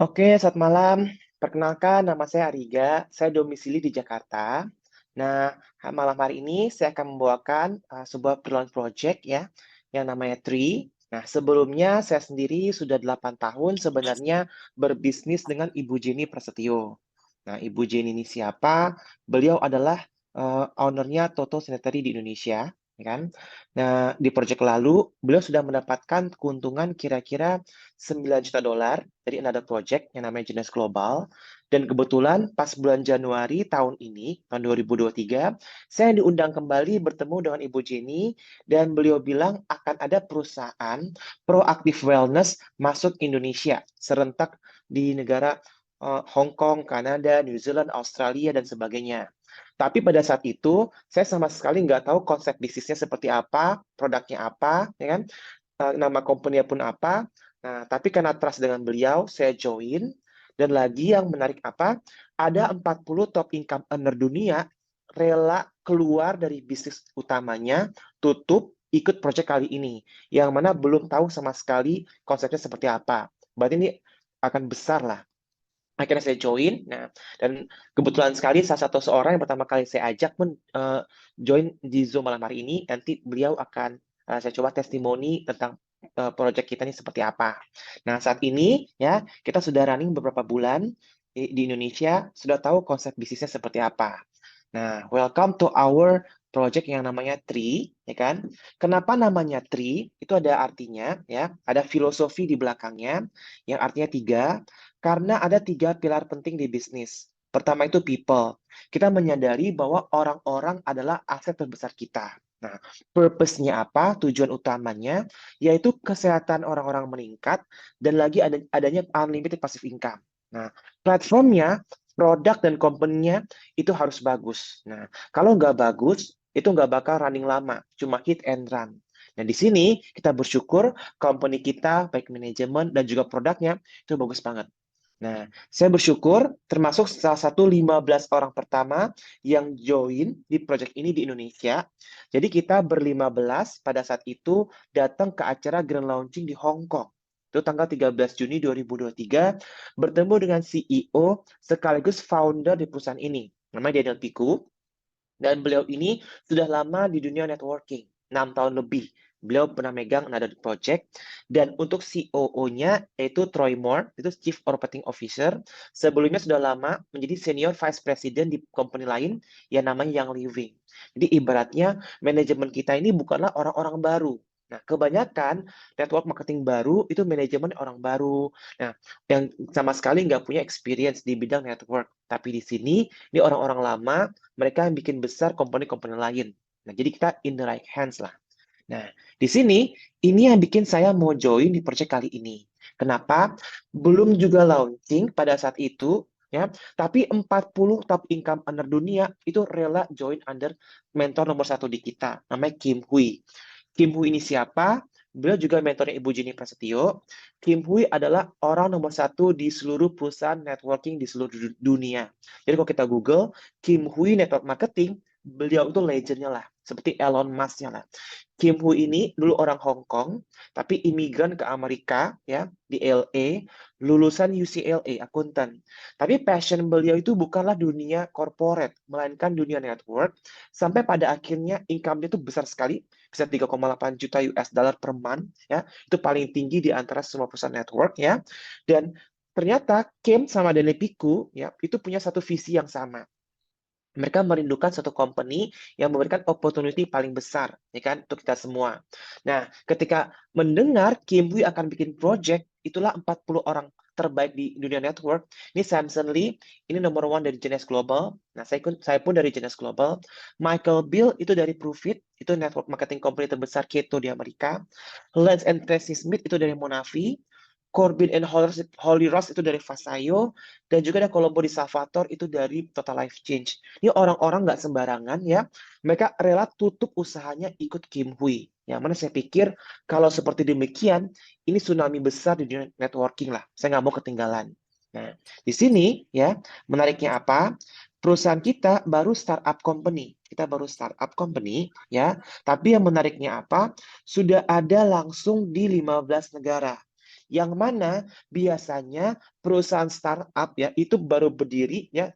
Oke, selamat malam. Perkenalkan, nama saya Ariga. Saya domisili di Jakarta. Nah, malam hari ini saya akan membawakan sebuah freelance project ya, yang namanya Tree. Nah, sebelumnya saya sendiri sudah 8 tahun sebenarnya berbisnis dengan Ibu Jenny Prasetyo. Nah, Ibu Jenny ini siapa? Beliau adalah ownernya Toto Sanitary di Indonesia, ya kan? Nah, di project lalu, beliau sudah mendapatkan keuntungan kira-kira 9 juta dolar dari another project yang namanya Jenis Global. Dan kebetulan pas bulan Januari tahun ini, tahun 2023, saya diundang kembali bertemu dengan Ibu Jenny dan beliau bilang akan ada perusahaan proaktif wellness masuk Indonesia serentak di negara Hong Kong, Kanada, New Zealand, Australia, dan sebagainya. Tapi pada saat itu, saya sama sekali nggak tahu konsep bisnisnya seperti apa, produknya apa, ya kan? Nama company pun apa. Nah, tapi karena trust dengan beliau, saya join. Dan lagi yang menarik apa? Ada 40 top income earner dunia rela keluar dari bisnis utamanya, tutup, ikut project kali ini. Yang mana belum tahu sama sekali konsepnya seperti apa. Berarti ini akan besar lah. Akhirnya saya join. Nah, dan kebetulan sekali salah satu seorang yang pertama kali saya ajak pun join di Zoom malam hari ini. Nanti beliau akan saya coba testimoni tentang project kita ini seperti apa. Nah, saat ini ya kita sudah running beberapa bulan di Indonesia, sudah tahu konsep bisnisnya seperti apa. Nah, welcome to our project yang namanya Tree, ya kan? Kenapa namanya Tree? Itu ada artinya, ya. Ada filosofi di belakangnya, yang artinya tiga. Karena ada tiga pilar penting di bisnis. Pertama itu people. Kita menyadari bahwa orang-orang adalah aset terbesar kita. Nah, purpose-nya apa? Tujuan utamanya yaitu kesehatan orang-orang meningkat dan lagi adanya unlimited passive income. Nah, platformnya, produk dan company-nya itu harus bagus. Nah, kalau nggak bagus, itu nggak bakal running lama, cuma hit and run. Nah, di sini kita bersyukur company kita, baik manajemen dan juga produknya, itu bagus banget. Nah, saya bersyukur termasuk salah satu 15 orang pertama yang join di project ini di Indonesia. Jadi kita ber-15 pada saat itu datang ke acara Grand Launching di Hong Kong. Itu tanggal 13 Juni 2023, bertemu dengan CEO sekaligus founder di perusahaan ini. Namanya Daniel Piku. Dan beliau ini sudah lama di dunia networking, 6 tahun lebih. Beliau pernah megang another project. Dan untuk COO-nya, yaitu Troy Moore, itu Chief Operating Officer. Sebelumnya sudah lama menjadi Senior Vice President di company lain yang namanya Young Living. Jadi ibaratnya manajemen kita ini bukanlah orang-orang baru. Nah, kebanyakan network marketing baru itu manajemen orang baru. Nah, yang sama sekali nggak punya experience di bidang network. Tapi di sini, ini orang-orang lama mereka yang bikin besar komponen-komponen lain. Nah, jadi kita in the right hands lah. Nah, di sini ini yang bikin saya mau join di project kali ini. Kenapa? Belum juga launching pada saat itu, ya. Tapi 40 top income earner dunia itu rela join under mentor nomor satu di kita, namanya Kim Hui. Kim Hui ini siapa? Beliau juga mentornya Ibu Jenny Prasetyo. Kim Hui adalah orang nomor satu di seluruh perusahaan networking di seluruh dunia. Jadi kalau kita Google, Kim Hui Network Marketing, beliau itu legendnya lah. Seperti Elon Musk-nya lah. Kim Hui ini dulu orang Hong Kong, tapi imigran ke Amerika, ya, di LA, lulusan UCLA, akuntan. Tapi passion beliau itu bukanlah dunia corporate, melainkan dunia network, sampai pada akhirnya income-nya itu besar sekali, bisa 3,8 juta US dollar per month, ya, itu paling tinggi di antara semua perusahaan network, ya. Dan ternyata Kim sama Daniel Piku, ya, itu punya satu visi yang sama. Mereka merindukan satu company yang memberikan opportunity paling besar, ya kan, untuk kita semua. Nah, ketika mendengar Kim Hui akan bikin project, itulah 40 orang terbaik di dunia network. Ini Samson Lee, ini nomor one dari Jenis Global. Nah, saya pun dari Jenis Global. Michael Bill itu dari Profit, itu network marketing company terbesar Keto di Amerika. Lance and Tracy Smith itu dari Monavi. Corbin and Holly Ross itu dari Vasayo, dan juga ada Colombo di Salvatore itu dari Total Life Change. Ini orang-orang nggak sembarangan ya, mereka rela tutup usahanya ikut Kim Hui. Yang mana saya pikir kalau seperti demikian, ini tsunami besar di dunia networking lah. Saya nggak mau ketinggalan. Nah, di sini ya, menariknya apa? Perusahaan kita baru startup company. Kita baru startup company ya, tapi yang menariknya apa? Sudah ada langsung di 15 negara. yang mana biasanya perusahaan startup ya itu baru berdiri ya,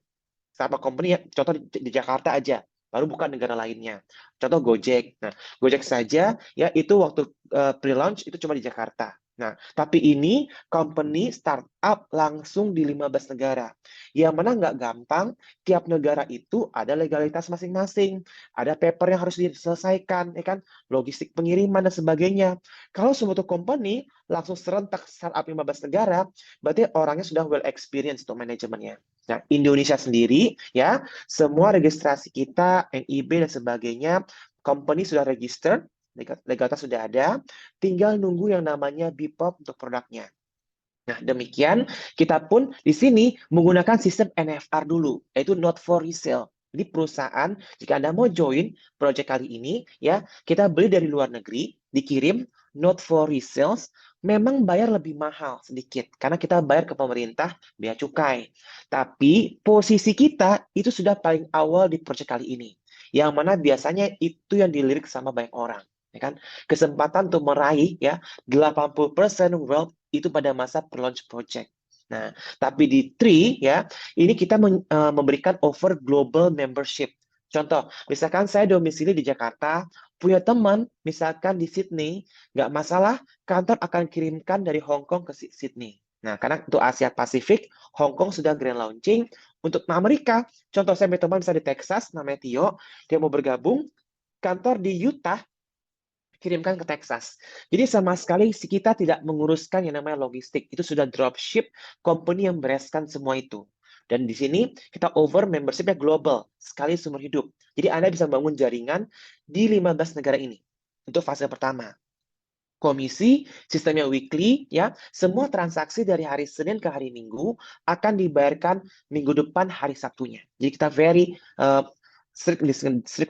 startup company ya, contoh di Jakarta aja, baru bukan negara lainnya. Contoh Gojek. Nah, Gojek saja ya itu waktu pre-launch itu cuma di Jakarta. Nah, tapi ini company startup langsung di 15 negara. Yang mana nggak gampang, tiap negara itu ada legalitas masing-masing. Ada paper yang harus diselesaikan, ya kan? Logistik pengiriman dan sebagainya. Kalau suatu company langsung serentak startup 15 negara, berarti orangnya sudah well experience untuk manajemennya. Nah, Indonesia sendiri ya, semua registrasi kita, NIB dan sebagainya, company sudah register, legalitas sudah ada, tinggal nunggu yang namanya BPOP untuk produknya. Nah, demikian kita pun di sini menggunakan sistem NFR dulu, yaitu not for resale. Jadi perusahaan, jika Anda mau join project kali ini, ya kita beli dari luar negeri, dikirim, not for resales, memang bayar lebih mahal sedikit, karena kita bayar ke pemerintah bea cukai. Tapi posisi kita itu sudah paling awal di project kali ini, yang mana biasanya itu yang dilirik sama banyak orang. Ya kan? Kesempatan untuk meraih ya 80% wealth itu pada masa pre-launch project. Nah, tapi di Tree ya, ini kita memberikan offer global membership. Contoh, misalkan saya domisili di Jakarta, punya teman misalkan di Sydney, nggak masalah, kantor akan kirimkan dari Hong Kong ke Sydney. Nah, karena untuk Asia Pasifik, Hong Kong sudah grand launching. Untuk Amerika, contoh saya punya teman bisa di Texas, namanya Tio, dia mau bergabung, kantor di Utah, kirimkan ke Texas. Jadi sama sekali kita tidak menguruskan yang namanya logistik. Itu sudah dropship, company yang bereskan semua itu. Dan di sini kita over membershipnya global, sekali seumur hidup. Jadi Anda bisa bangun jaringan di 15 negara ini. Untuk fase pertama. Komisi, sistemnya weekly, ya. Semua transaksi dari hari Senin ke hari Minggu akan dibayarkan minggu depan hari Sabtunya. Jadi kita very strict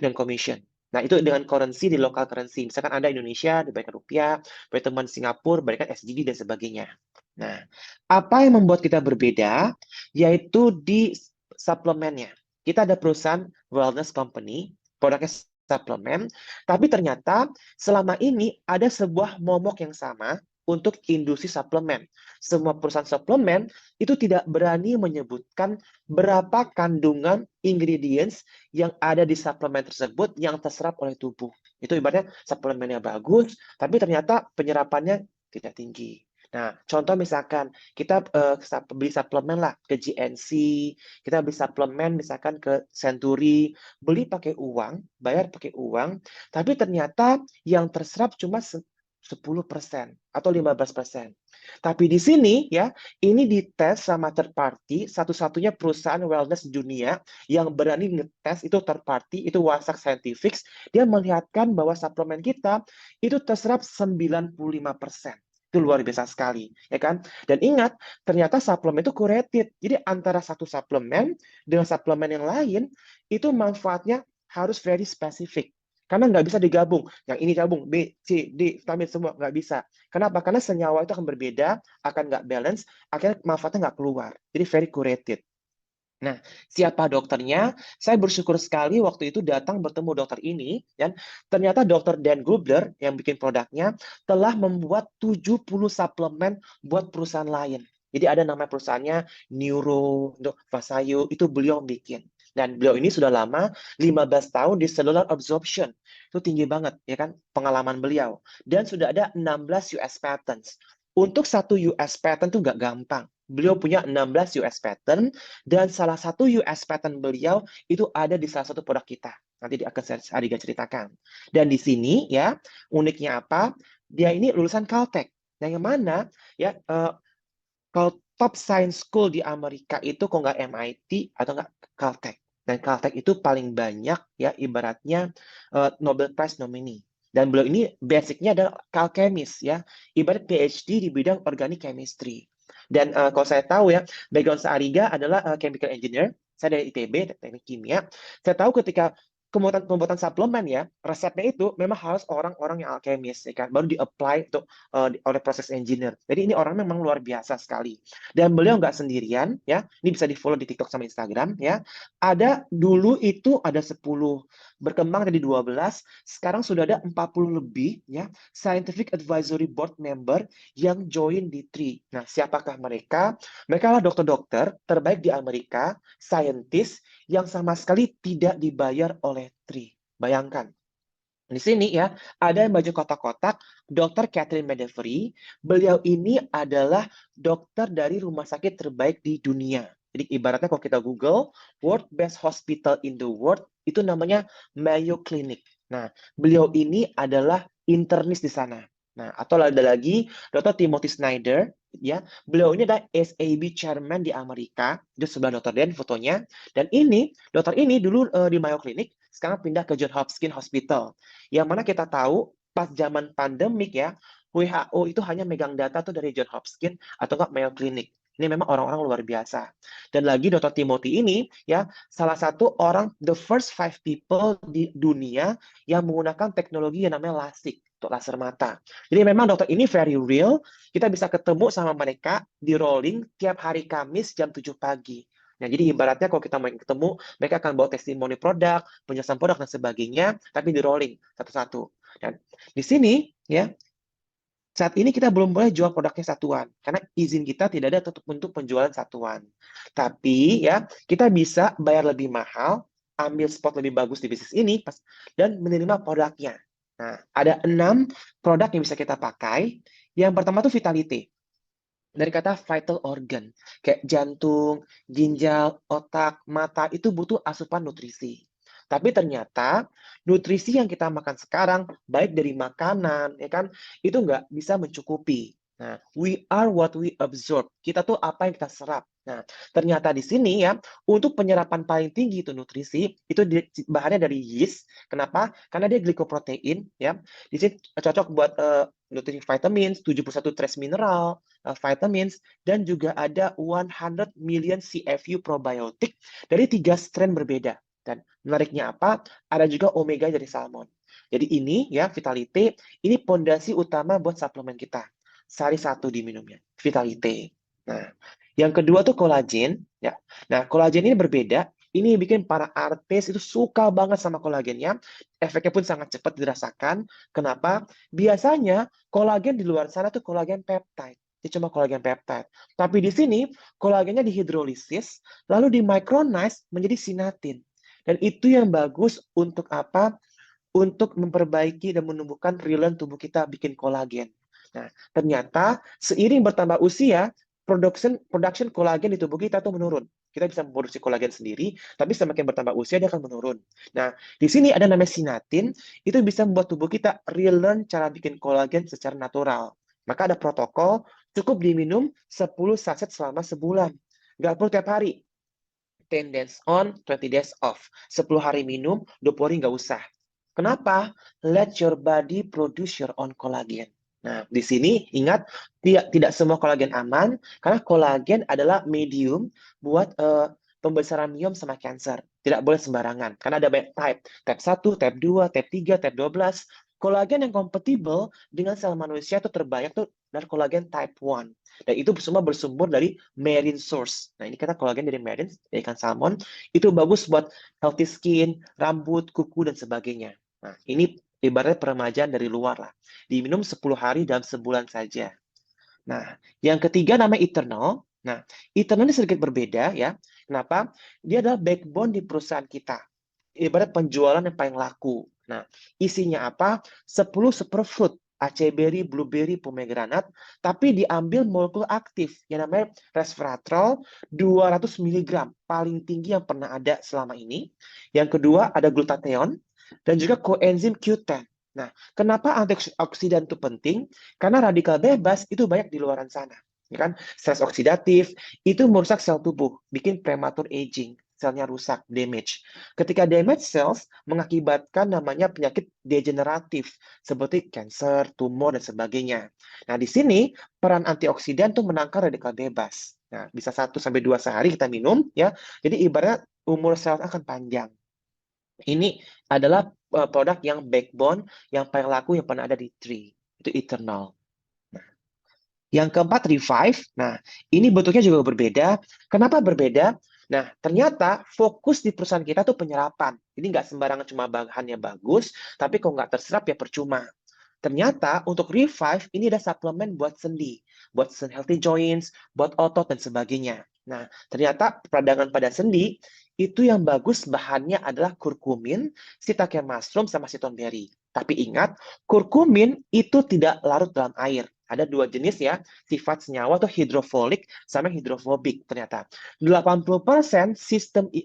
dengan commission. Nah, itu dengan currency di local currency. Misalkan Anda Indonesia, dibayarkan rupiah, punya teman Singapura, bayarkan SGD, dan sebagainya. Nah, apa yang membuat kita berbeda, yaitu di suplemennya. Kita ada perusahaan wellness company, produknya suplemen, tapi ternyata selama ini ada sebuah momok yang sama untuk industri suplemen. Semua perusahaan suplemen itu tidak berani menyebutkan berapa kandungan ingredients yang ada di suplemen tersebut yang terserap oleh tubuh. Itu ibaratnya suplemennya bagus, tapi ternyata penyerapannya tidak tinggi. Nah, contoh misalkan kita beli suplemen lah ke GNC, kita beli suplemen misalkan ke Century, beli pakai uang, bayar pakai uang, tapi ternyata yang terserap cuma 10% atau 15%. Tapi di sini ya, ini dites sama third party, satu-satunya perusahaan wellness dunia yang berani ngetes itu third party, itu Wasak Scientific, dia melihatkan bahwa suplemen kita itu terserap 95%. Itu luar biasa sekali, ya kan? Dan ingat, ternyata suplemen itu curated. Jadi antara satu suplemen dengan suplemen yang lain, itu manfaatnya harus very spesifik. Karena nggak bisa digabung. Yang ini gabung, B, C, D, vitamin semua. Nggak bisa. Kenapa? Karena senyawa itu akan berbeda, akan nggak balance, akhirnya manfaatnya nggak keluar. Jadi very curated. Nah, siapa dokternya? Saya bersyukur sekali waktu itu datang bertemu dokter ini, dan ternyata dokter Dan Grubler yang bikin produknya telah membuat 70 suplemen buat perusahaan lain. Jadi ada nama perusahaannya Neuro, Vasayo, itu beliau bikin. Dan beliau ini sudah lama, 15 tahun di cellular absorption. Itu tinggi banget, ya kan, pengalaman beliau. Dan sudah ada 16 US patents. Untuk satu US patent itu nggak gampang. Beliau punya 16 US patent, dan salah satu US patent beliau itu ada di salah satu produk kita. Nanti akan Ariga ceritakan. Dan di sini ya, uniknya apa? Dia ini lulusan Caltech. Yang mana ya, kalau top science school di Amerika itu kok nggak MIT atau nggak Caltech. Dan Caltech itu paling banyak ya ibaratnya Nobel Prize nominee. Dan beliau ini basicnya adalah alchemist ya, ibarat PhD di bidang organic chemistry. Dan kalau saya tahu ya, background Ariga adalah chemical engineer. Saya dari ITB, teknik kimia. Saya tahu ketika pembuatan suplemen ya, resepnya itu memang harus orang-orang yang alkemis, ya kan? Baru di-apply untuk oleh proses engineer. Jadi ini orang memang luar biasa sekali. Dan beliau nggak sendirian, ya. Ini bisa di-follow di TikTok sama Instagram, ya. Ada dulu itu ada 10 berkembang dari 12, sekarang sudah ada 40 lebih ya Scientific Advisory Board member yang join di TRI. Nah, siapakah mereka? Mereka adalah dokter-dokter terbaik di Amerika, scientist yang sama sekali tidak dibayar oleh TRI. Bayangkan. Di sini ya, ada yang baju kotak-kotak, Dr. Catherine Medevry. Beliau ini adalah dokter dari rumah sakit terbaik di dunia. Jadi ibaratnya kalau kita Google, World Best Hospital in the World, itu namanya Mayo Clinic. Nah, beliau ini adalah internis di sana. Nah, atau ada lagi Dr. Timothy Snyder, ya. Beliau ini adalah SAB Chairman di Amerika. Itu sebelah Dr. Den fotonya. Dan ini, dokter ini dulu di Mayo Clinic, sekarang pindah ke Johns Hopkins Hospital. Yang mana kita tahu pas zaman pandemik ya, WHO itu hanya megang data tuh dari Johns Hopkins atau enggak Mayo Clinic. Ini memang orang-orang luar biasa. Dan lagi Dr. Timothy ini ya salah satu orang the first 5 people di dunia yang menggunakan teknologi yang namanya LASIK untuk laser mata. Jadi memang dokter ini very real. Kita bisa ketemu sama mereka di rolling tiap hari Kamis jam 7 pagi. Nah, jadi ibaratnya kalau kita mau ketemu, mereka akan bawa testimoni produk, penjelasan produk dan sebagainya, tapi di rolling satu-satu. Dan di sini ya, saat ini kita belum boleh jual produknya satuan karena izin kita tidak ada untuk penjualan satuan. Tapi ya, kita bisa bayar lebih mahal, ambil spot lebih bagus di bisnis ini dan menerima produknya. Nah, ada 6 produk yang bisa kita pakai. Yang pertama tuh Vitality. Dari kata vital organ, kayak jantung, ginjal, otak, mata, itu butuh asupan nutrisi. Tapi ternyata nutrisi yang kita makan sekarang, baik dari makanan, ya kan, itu nggak bisa mencukupi. Nah, we are what we absorb. Kita tuh apa yang kita serap. Nah, ternyata di sini ya, untuk penyerapan paling tinggi itu nutrisi, itu bahannya dari yeast. Kenapa? Karena dia glikoprotein, ya. Di sini cocok buat nutrisi vitamins, 71 trace mineral, vitamins, dan juga ada 100 million CFU probiotik dari 3 strain berbeda. Dan menariknya apa? Ada juga omega dari salmon. Jadi ini ya Vitality, ini pondasi utama buat suplemen kita. Sehari 1 diminumnya, Vitality. Nah, yang kedua tuh kolagen, ya. Nah, kolagen ini berbeda. Ini bikin para artis itu suka banget sama kolagennya. Efeknya pun sangat cepat dirasakan. Kenapa? Biasanya kolagen di luar sana tuh kolagen peptide. Ini cuma kolagen peptide. Tapi di sini kolagennya dihidrolisis, lalu dimicronize menjadi sinatin. Dan itu yang bagus untuk apa? Untuk memperbaiki dan menumbuhkan rilen tubuh kita bikin kolagen. Nah, ternyata seiring bertambah usia, production kolagen di tubuh kita tuh menurun. Kita bisa memproduksi kolagen sendiri, tapi semakin bertambah usia dia akan menurun. Nah, di sini ada namanya sinatin, itu bisa membuat tubuh kita relearn cara bikin kolagen secara natural. Maka ada protokol, cukup diminum 10 saset selama sebulan. Nggak perlu tiap hari. 10 days on, 20 days off. 10 hari minum, 20 hari nggak usah. Kenapa? Let your body produce your own collagen. Nah, di sini ingat tidak semua kolagen aman karena kolagen adalah medium buat pembesaran miom sama kanker. Tidak boleh sembarangan karena ada banyak type. Type 1, type 2, type 3, type 12. Kolagen yang kompatibel dengan sel manusia itu terbanyak tuh dari kolagen type 1. Dan itu semua bersumber dari marine source. Nah, ini kita kolagen dari marine, dari ikan salmon. Itu bagus buat healthy skin, rambut, kuku, dan sebagainya. Nah, ini ibaratnya peremajaan dari luar lah. Diminum 10 hari dalam sebulan saja. Nah, yang ketiga namanya Eternal. Nah, Eternal ini sedikit berbeda ya. Kenapa? Dia adalah backbone di perusahaan kita. Ibarat penjualan yang paling laku. Nah, isinya apa? 10 superfood. Berry, blueberry, pomegranate, tapi diambil molekul aktif yang namanya resveratrol 200 mg, paling tinggi yang pernah ada selama ini. Yang kedua ada glutathione dan juga coenzim Q10. Nah, kenapa antioksidan itu penting? Karena radikal bebas itu banyak di luaran sana. Ya kan? Stres oksidatif itu merusak sel tubuh, bikin premature aging, selnya rusak, damage. Ketika damage cells mengakibatkan namanya penyakit degeneratif seperti kanker, tumor dan sebagainya. Nah, di sini peran antioksidan tuh menangkal radikal bebas. Nah, bisa 1 sampai 2 sehari kita minum ya. Jadi ibarat umur sel akan panjang. Ini adalah produk yang backbone yang paling laku yang pernah ada di Tree. Itu Eternal. Nah, yang keempat Revive. Nah, ini bentuknya juga berbeda. Kenapa berbeda? Nah, ternyata fokus di perusahaan kita tuh penyerapan. Jadi nggak sembarangan cuma bahannya bagus, tapi kalau nggak terserap ya percuma. Ternyata untuk Revive ini ada suplemen buat sendi, buat healthy joints, buat otot dan sebagainya. Nah, ternyata peradangan pada sendi itu yang bagus bahannya adalah kurkumin, shiitake mushroom sama citonberry. Tapi ingat, kurkumin itu tidak larut dalam air. Ada dua jenis ya, sifat senyawa atau hidrofolik sama hidrofobik ternyata. 80% sistem di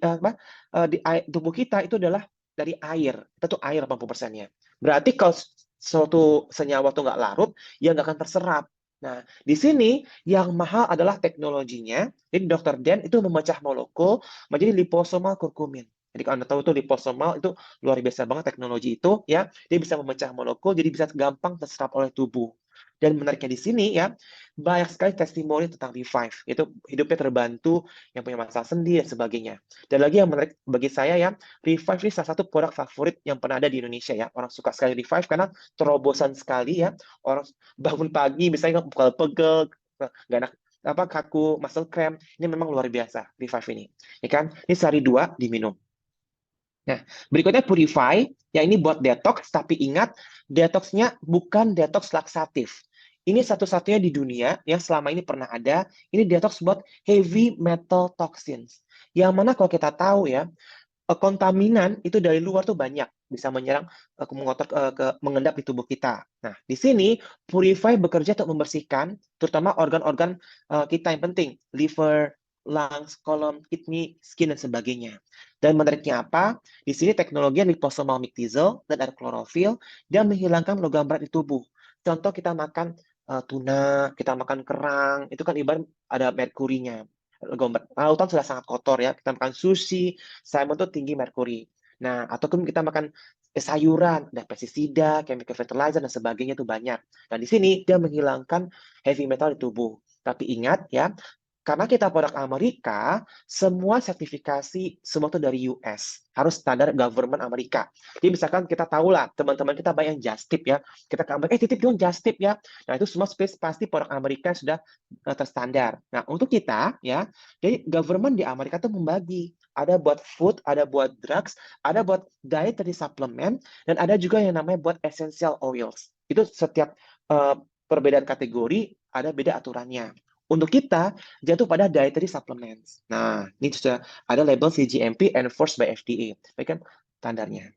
tubuh kita itu adalah dari air. Itu tuh air 80%-nya. Berarti kalau suatu senyawa tuh nggak larut, ya nggak akan terserap. Nah, di sini yang mahal adalah teknologinya. Jadi Dr. Dan itu memecah molekul menjadi liposomal kurkumin. Jadi kalau Anda tahu itu liposomal itu luar biasa banget teknologi itu ya. Dia bisa memecah molekul jadi bisa gampang terserap oleh tubuh. Dan menariknya di sini ya, banyak sekali testimoni tentang Revive. Itu hidupnya terbantu, yang punya masalah sendi dan sebagainya. Dan lagi yang menarik bagi saya ya, Revive ini salah satu produk favorit yang pernah ada di Indonesia ya. Orang suka sekali Revive karena terobosan sekali ya. Orang bangun pagi misalnya pegel-pegel, nggak enak apa kaku, muscle cramp, ini memang luar biasa Revive ini. Ya kan? Ini sehari 2 diminum. Nah, berikutnya Purify, yang ini buat detox, tapi ingat, detoxnya bukan detox laksatif. Ini satu-satunya di dunia yang selama ini pernah ada, ini detox buat heavy metal toxins. Yang mana kalau kita tahu ya, kontaminan itu dari luar tuh banyak, bisa menyerang, mengendap di tubuh kita. Nah, di sini Purify bekerja untuk membersihkan, terutama organ-organ kita yang penting, liver, lungs, colon, kidney, skin, dan sebagainya. Dan menariknya apa? Di sini teknologi liposomal mictizole dan ada klorofil, dan menghilangkan logam berat di tubuh. Contoh kita makan tuna, kita makan kerang, itu kan ibarat ada merkurinya. Lautan sudah sangat kotor ya, kita makan sushi, salmon itu tinggi merkuri. Nah, ataupun kita makan sayuran, ada pestisida, chemical fertilizer, dan sebagainya itu banyak. Nah, di sini dia menghilangkan heavy metal di tubuh. Tapi ingat ya, karena kita produk Amerika, semua sertifikasi semua itu dari US. Harus standar government Amerika. Jadi misalkan kita tahu lah, teman-teman kita banyak yang just tip ya. Kita ke Amerika, titip dong just tip ya. Nah, itu semua space pasti produk Amerika sudah terstandar. Nah, untuk kita ya, jadi government di Amerika tuh membagi. Ada buat food, ada buat drugs, ada buat dietary supplement, dan ada juga yang namanya buat essential oils. Itu setiap perbedaan kategori ada beda aturannya. Untuk kita, jatuh pada dietary supplements. Nah, ini sudah ada label CGMP enforced by FDA. Baik kan standarnya.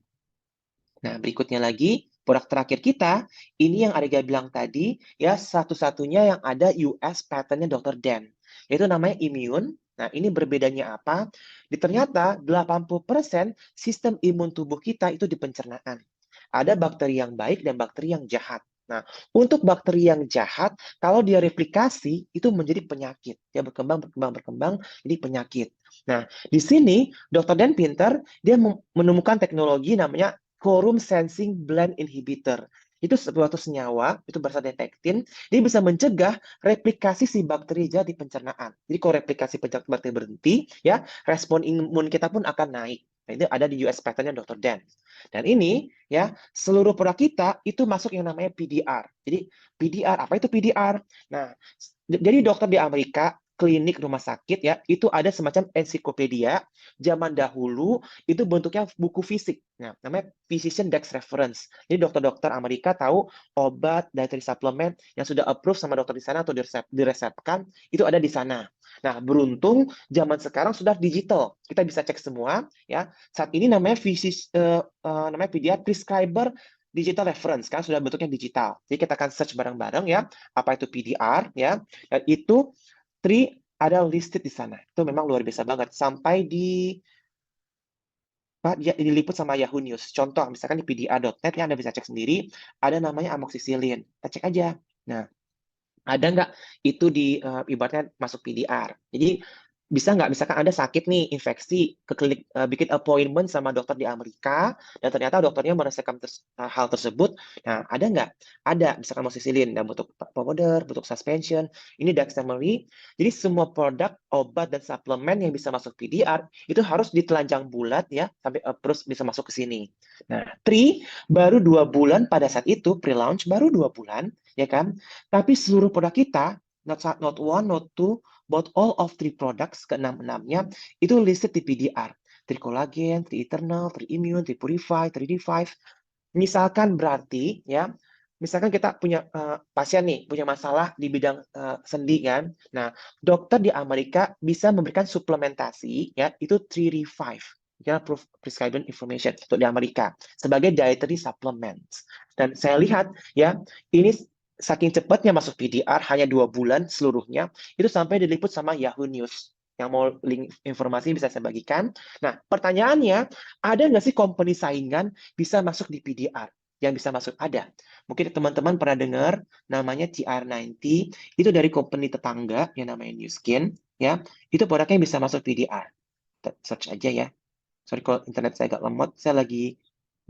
Nah, berikutnya lagi, produk terakhir kita, ini yang Ariga bilang tadi, ya satu-satunya yang ada US patent-nya Dr. Dan. Yaitu namanya Immune. Nah, ini berbedanya apa? Ternyata 80% sistem imun tubuh kita itu di pencernaan. Ada bakteri yang baik dan bakteri yang jahat. Nah, untuk bakteri yang jahat, kalau dia replikasi, itu menjadi penyakit. Dia berkembang, jadi penyakit. Nah, di sini, Dr. Dan pinter, dia menemukan teknologi namanya Quorum Sensing Blend Inhibitor. Itu suatu senyawa, itu berasal dari tektin, dia bisa mencegah replikasi si bakteri jahat di pencernaan. Jadi kalau replikasi bakteri berhenti, ya respon imun kita pun akan naik. Nah, itu ada di US patent-nya Dr. Dan. Dan ini, ya seluruh produk kita itu masuk yang namanya PDR. Jadi PDR, apa itu PDR? Nah, jadi dokter di Amerika, klinik rumah sakit ya, itu ada semacam ensiklopedia. Zaman dahulu itu bentuknya buku fisik. Nah, namanya Physician Dex Reference. Jadi dokter-dokter Amerika tahu obat, dietary supplement yang sudah approve sama dokter di sana atau diresepkan, itu ada di sana. Nah, beruntung zaman sekarang sudah digital. Kita bisa cek semua ya. Saat ini namanya namanya PDR Prescriber Digital Reference, kan sudah bentuknya digital. Jadi kita akan search bareng-bareng ya, apa itu PDR ya. Dan itu ada listed di sana. Itu memang luar biasa banget. Sampai diliput sama Yahoo News. Contoh, misalkan di pdr.net ya Anda bisa cek sendiri, ada namanya amoxicillin. Kita cek aja. Nah, ada nggak itu ibaratnya masuk PDR. Jadi bisa nggak misalkan Anda sakit nih, infeksi, ke klinik, bikin appointment sama dokter di Amerika, dan ternyata dokternya meresepkan hal tersebut. Nah, ada nggak? Ada, misalkan amoxicillin dalam bentuk powder, bentuk suspension, ini Dexamary. Jadi semua produk, obat, dan suplemen yang bisa masuk PDR, itu harus ditelanjang bulat ya, sampai terus bisa masuk ke sini. Nah, baru 2 bulan pada saat itu, pre-launch, baru 2 bulan, ya kan? Tapi seluruh produk kita not one, not two, but all of three products, keenam-enamnya, itu listed di PDR. Tricolagen, Tri-Eternal, Tri-Immune, Tri-Purify, Tri-Revive. Misalkan berarti, ya, misalkan kita punya pasien nih, punya masalah di bidang sendi kan. Nah, dokter di Amerika bisa memberikan suplementasi, ya, itu Tri-Revive. Ya, prescribed information untuk di Amerika sebagai dietary supplements. Dan saya lihat, ya, ini saking cepatnya masuk PDR, hanya 2 bulan seluruhnya, itu sampai diliput sama Yahoo News. Yang mau link informasi bisa saya bagikan. Nah, pertanyaannya, ada nggak sih company saingan bisa masuk di PDR? Yang bisa masuk ada. Mungkin teman-teman pernah dengar namanya TR90, itu dari company tetangga yang namanya New Skin, ya. Itu produknya bisa masuk PDR. Search aja ya. Sorry kalau internet saya agak lemot, saya lagi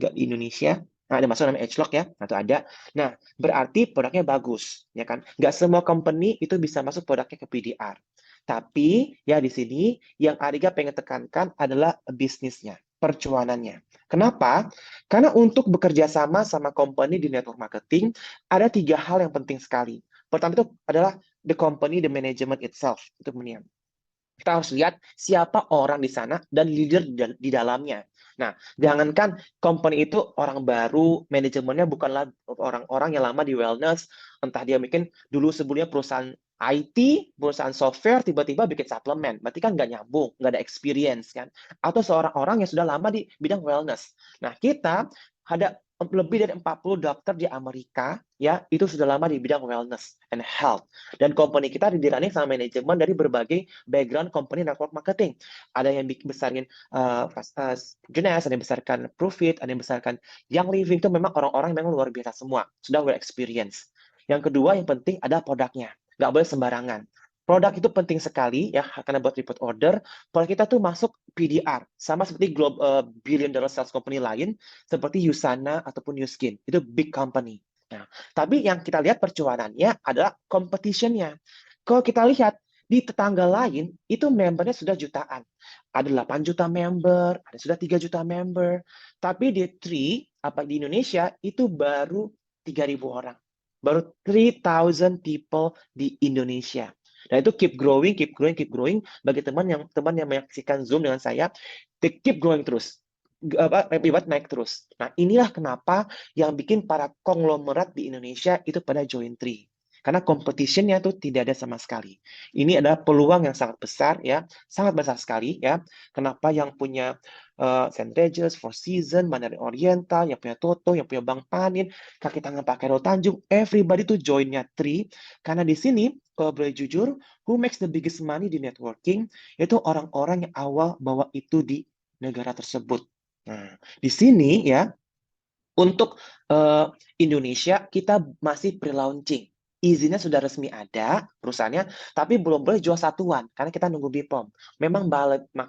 nggak di Indonesia. Nah, ada masuk namanya Edgelog ya, atau ada. Nah, berarti produknya bagus, ya kan? Nggak semua company itu bisa masuk produknya ke PDR. Tapi ya di sini yang Ariga pengen tekankan adalah bisnisnya, percuanannya. Kenapa? Karena untuk bekerja sama company di network marketing, ada 3 hal yang penting sekali. Pertama itu adalah the company, the management itself. Itu kemudian. Kita harus lihat siapa orang di sana dan leader di dalamnya. Nah, jangankan company itu orang baru, manajemennya bukanlah orang-orang yang lama di wellness, entah dia mungkin dulu sebelumnya perusahaan IT, perusahaan software, tiba-tiba bikin suplemen. Berarti kan nggak nyambung, nggak ada experience kan. Atau seorang orang yang sudah lama di bidang wellness. Nah, kita ada lebih dari 40 dokter di Amerika, ya, itu sudah lama di bidang wellness and health. Dan company kita dirunning sama manajemen dari berbagai background company network marketing. Ada yang besarin Jeunesse, ada yang besarkan Profit, ada yang besarkan Young Living. Itu memang orang-orang yang memang luar biasa semua. Sudah well experience. Yang kedua, yang penting ada produknya. Nggak boleh sembarangan. Produk itu penting sekali, ya, karena buat repeat order. Produk kita tuh masuk PDR. Sama seperti billion dollar sales company lain, seperti Usana ataupun New Skin. Itu big company. Nah, tapi yang kita lihat percuanannya adalah competition-nya. Kalau kita lihat di tetangga lain, itu membernya sudah jutaan. Ada 8 juta member, ada sudah 3 juta member. Tapi di di Indonesia, itu baru 3.000 orang. Baru 3,000 people di Indonesia. Dan itu keep growing, keep growing, keep growing. Bagi teman yang menyaksikan Zoom dengan saya, they keep growing terus. Hebat naik terus. Nah, inilah kenapa yang bikin para konglomerat di Indonesia itu pada join Tree. Karena competition-nya tuh tidak ada sama sekali. Ini adalah peluang yang sangat besar, ya, sangat besar sekali, ya. Kenapa yang punya St. Regis, Four Seasons, Mandarin Oriental, yang punya Toto, yang punya Bang Panin, kaki tangan Pak Khairul Tanjung, everybody tuh join-nya Tree. Karena di sini, kalau boleh jujur, who makes the biggest money di networking, itu orang-orang yang awal bawa itu di negara tersebut. Nah, di sini ya, untuk Indonesia kita masih pre-launching. Izinnya sudah resmi ada perusahaannya, tapi belum boleh jual satuan karena kita nunggu BPOM. Memang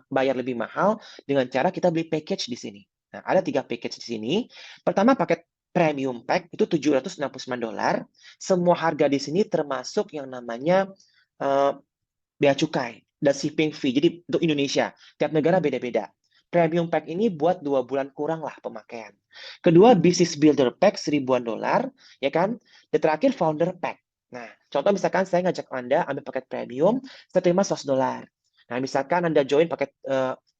bayar lebih mahal dengan cara kita beli package di sini. Nah, ada 3 package di sini. Pertama paket premium pack itu $769. Semua harga di sini termasuk yang namanya bea cukai dan shipping fee. Jadi untuk Indonesia, tiap negara beda-beda. Premium pack ini buat 2 bulan kurang lah pemakaian. Kedua, business builder pack $1.000-an, ya kan? Dan terakhir, founder pack. Nah, contoh misalkan saya ngajak Anda ambil paket premium, saya terima $100. Nah, misalkan Anda join paket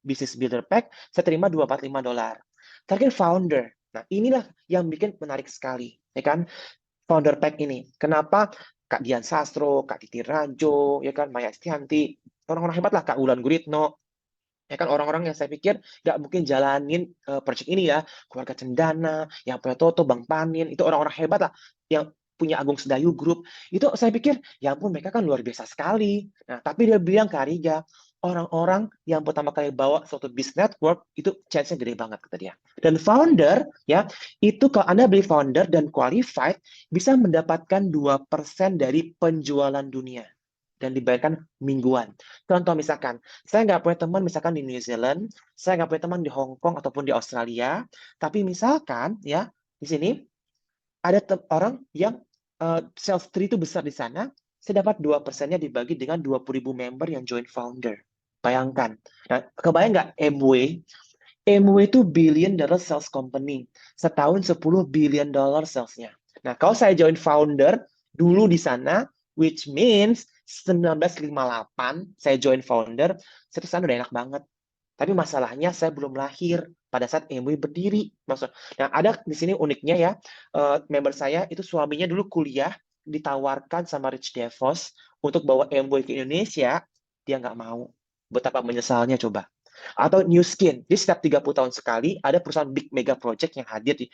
business builder pack, saya terima $245. Terakhir, founder. Nah, inilah yang bikin menarik sekali, ya kan? Founder pack ini. Kenapa Kak Dian Sastro, Kak Titi Rajo, ya kan, Maya Estianti, orang-orang hebat lah, Kak Wulan Guritno, ya kan, orang-orang yang saya pikir nggak mungkin jalanin project ini ya, keluarga Cendana, yang punya Toto, Bang Panin, itu orang-orang hebat lah, yang punya Agung Sedayu Group, itu saya pikir, ya ampun mereka kan luar biasa sekali. Nah, tapi dia bilang ke Ariga, orang-orang yang pertama kali bawa suatu business network, itu chance-nya gede banget, kata dia. Dan founder, ya, itu kalau Anda beli founder dan qualified, bisa mendapatkan 2% dari penjualan dunia. Dan dibayarkan mingguan. Contoh misalkan, saya nggak punya teman misalkan di New Zealand, saya nggak punya teman di Hong Kong ataupun di Australia, tapi misalkan ya di sini ada orang yang sales tree itu besar di sana, saya dapat 2%-nya dibagi dengan 20.000 member yang join founder. Bayangkan. Nah, kebayang nggak Amway? Amway itu billion dollar sales company. Setahun $10 billion salesnya. Nah, kalau saya join founder dulu di sana, which means 1958 saya join founder, saya tuh sana udah enak banget. Tapi masalahnya saya belum lahir pada saat MUI berdiri. Nah, ada di sini uniknya ya, member saya itu suaminya dulu kuliah, ditawarkan sama Rich DeVos untuk bawa MUI ke Indonesia, dia nggak mau. Betapa menyesalnya coba. Atau New Skin, jadi setiap 30 tahun sekali ada perusahaan big mega project yang hadir di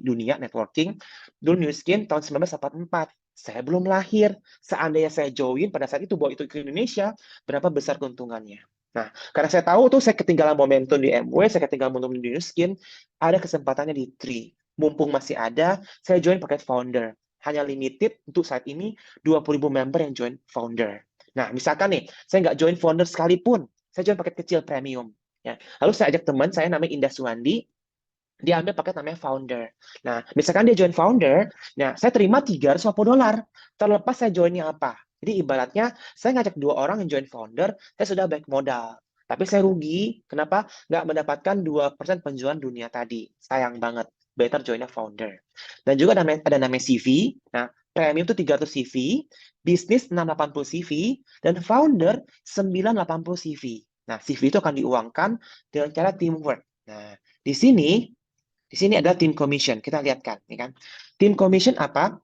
dunia networking. Dulu New Skin tahun 1984, saya belum lahir. Seandainya saya join pada saat itu bawa itu ke Indonesia, berapa besar keuntungannya. Nah, karena saya tahu tuh saya ketinggalan momentum di MW, saya ketinggalan momentum di New Skin, ada kesempatannya di Tree. Mumpung masih ada, saya join pakai founder. Hanya limited untuk saat ini 20.000 member yang join founder. Nah, misalkan nih, saya nggak join founder sekalipun, saya join paket kecil premium. Ya. Lalu saya ajak teman saya namanya Indah Suwandi, dia ambil paket namanya founder. Nah, misalkan dia join founder, nah saya terima $350. Terlepas saya joinnya apa. Jadi ibaratnya saya ngajak 2 orang yang join founder, saya sudah baik modal. Tapi saya rugi, kenapa? Nggak mendapatkan 2% penjualan dunia tadi. Sayang banget. Better joinnya founder. Dan juga ada namanya CV. Nah, premium itu 300 CV, bisnis 680 CV, dan founder 980 CV. Nah, CV itu akan diuangkan dengan cara teamwork. Nah, di sini adalah tim commission. Kita lihat kan, ya kan? Tim commission apa?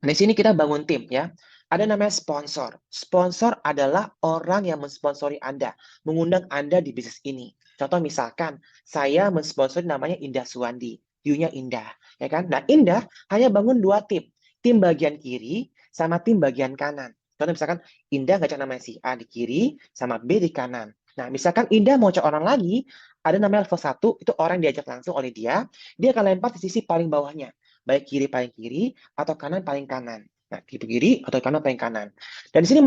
Di sini kita bangun tim ya. Ada namanya sponsor. Sponsor adalah orang yang mensponsori Anda, mengundang Anda di bisnis ini. Contoh misalkan, saya mensponsori namanya Indah Suwandi. You-nya Indah, ya kan? Nah, Indah hanya bangun 2 tim. Tim bagian kiri sama tim bagian kanan. Contoh misalkan, Indah ngajak namanya si A di kiri sama B di kanan. Nah, misalkan Indah mau cek orang lagi, ada namanya level 1, itu orang yang diajak langsung oleh dia akan lempar di sisi paling bawahnya. Baik kiri paling kiri, atau kanan paling kanan. Nah, kiri atau kanan paling kanan. Dan di sini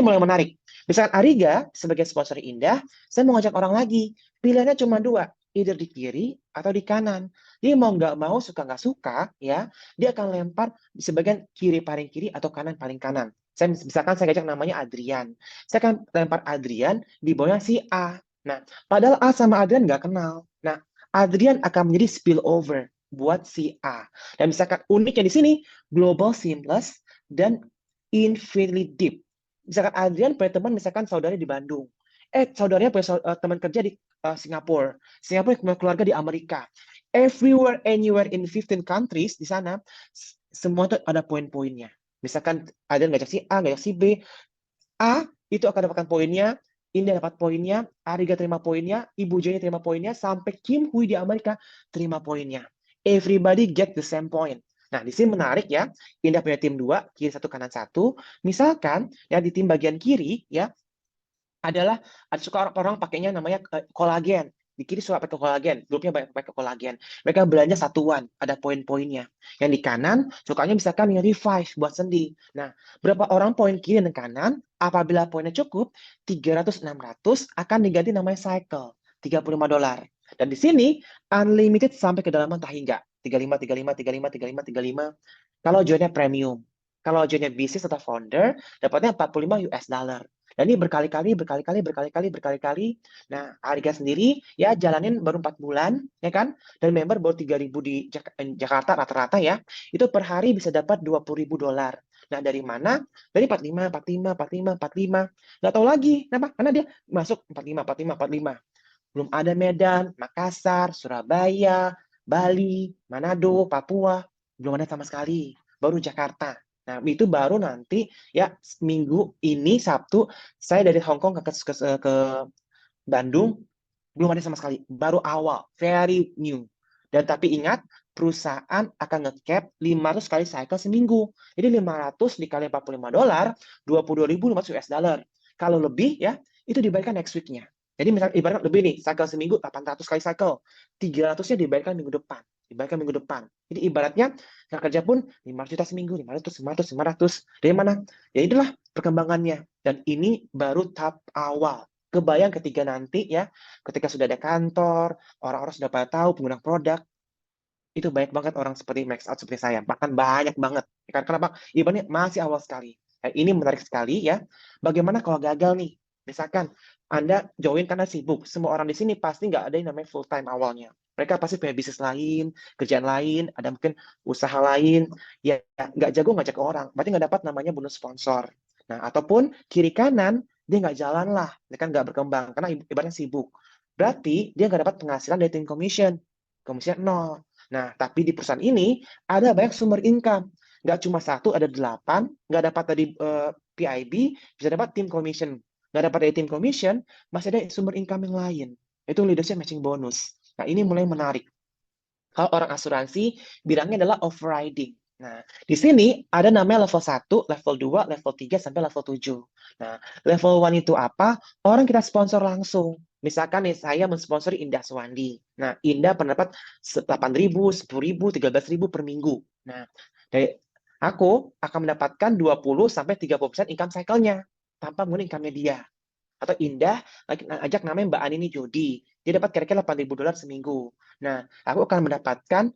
mulai menarik. Misalkan Ariga sebagai sponsor Indah, saya mau ngajak orang lagi. Pilihannya cuma 2, either di kiri atau di kanan. Dia mau nggak mau, suka nggak suka, ya, dia akan lempar di sebagian kiri paling kiri atau kanan paling kanan. Misalkan saya ngajak namanya Adrian. Saya akan lempar Adrian di bawahnya si A. Nah, padahal A sama Adrian nggak kenal. Nah, Adrian akan menjadi spillover buat si A. Dan misalkan uniknya di sini, global seamless dan infinitely deep. Misalkan Adrian punya teman, misalkan saudara di Bandung. Saudaranya punya teman kerja di Singapura. Singapura punya keluarga di Amerika. Everywhere, anywhere in 15 countries di sana, semua itu ada poin-poinnya. Misalkan Adrian ngajak si A, ngajak si B. A itu akan dapatkan poinnya, Indah dapat poinnya, Ariga terima poinnya, Ibu Jenny terima poinnya, sampai Kim Hui di Amerika terima poinnya. Everybody get the same point. Nah, di sini menarik ya. Indah punya tim 2, kiri 1, kanan 1. Misalkan ya di tim bagian kiri ya adalah ada suka orang pakainya namanya kolagen. Di kiri suka pakai kolagen, grupnya banyak pakai kolagen. Mereka belanja satuan, ada poin-poinnya. Yang di kanan sukanya misalkan yang revive buat sendi. Nah, berapa orang poin kiri dan kanan, apabila poinnya cukup 300-600 akan diganti namanya cycle, $35. Dan di sini unlimited sampai kedalaman tak hingga 35 35 35 35 35. Kalau joinnya premium. Kalau joinnya bisnis atau founder, dapatnya $45. Dan ini berkali-kali. Nah, harga sendiri ya jalanin baru 4 bulan, ya kan? Dan member baru 3.000 di Jakarta rata-rata ya. Itu per hari bisa dapat $20.000. Nah, dari mana? Dari 45, 45, 45, 45. Nggak tahu lagi. Kenapa? Karena dia masuk 45, 45, 45. Belum ada Medan, Makassar, Surabaya, Bali, Manado, Papua. Belum ada sama sekali. Baru Jakarta. Nah, itu baru nanti ya minggu ini Sabtu saya dari Hong Kong ke Bandung belum ada sama sekali. Baru awal, very new. Dan tapi ingat, perusahaan akan nge-cap 500 kali cycle seminggu. Jadi 500 dikali $45, $22.500. Kalau lebih ya, itu dibayarkan next week-nya. Jadi misalnya ibaratnya lebih nih, cycle seminggu 800 kali cycle. 300-nya dibayarkan minggu depan. Dibayarkan minggu depan. Jadi ibaratnya kerja pun 500 juta seminggu, 500, 500, 500. Dari mana? Ya itulah perkembangannya. Dan ini baru tahap awal. Kebayang ketika nanti ya, ketika sudah ada kantor, orang-orang sudah pada tahu pengguna produk, itu banyak banget orang seperti Max Out seperti saya, bahkan banyak banget. Kenapa? Ibaratnya masih awal sekali. Nah, ini menarik sekali ya. Bagaimana kalau gagal nih? Misalkan Anda join karena sibuk, semua orang di sini pasti nggak ada yang namanya full time awalnya. Mereka pasti punya bisnis lain, kerjaan lain, ada mungkin usaha lain, ya nggak jago ngajak ke orang, berarti nggak dapat namanya bonus sponsor. Nah, ataupun kiri kanan, dia nggak jalan lah, dia kan nggak berkembang, karena ibaratnya sibuk. Berarti dia nggak dapat penghasilan dari tim commission, komisinya nol. Nah, tapi di perusahaan ini ada banyak sumber income, nggak cuma satu, ada 8, nggak dapat dari PIB, bisa dapat tim commission, nggak dapat dari tim commission, masih ada sumber income yang lain. Itu leadership matching bonus. Nah, ini mulai menarik. Kalau orang asuransi, bilangnya adalah overriding. Nah, di sini ada namanya level 1, level 2, level 3, sampai level 7. Nah, level 1 itu apa? Orang kita sponsor langsung. Misalkan nih, saya mensponsori Indah Suwandi. Nah, Indah pendapat 8.000, 10.000, 13.000 per minggu. Nah, dari aku akan mendapatkan 20-30% income cycle-nya tanpa menggunakan income-nya dia. Atau Indah ajak namanya Mbak Ani ini Jody, dia dapat kira-kira $8.000 seminggu. Nah, aku akan mendapatkan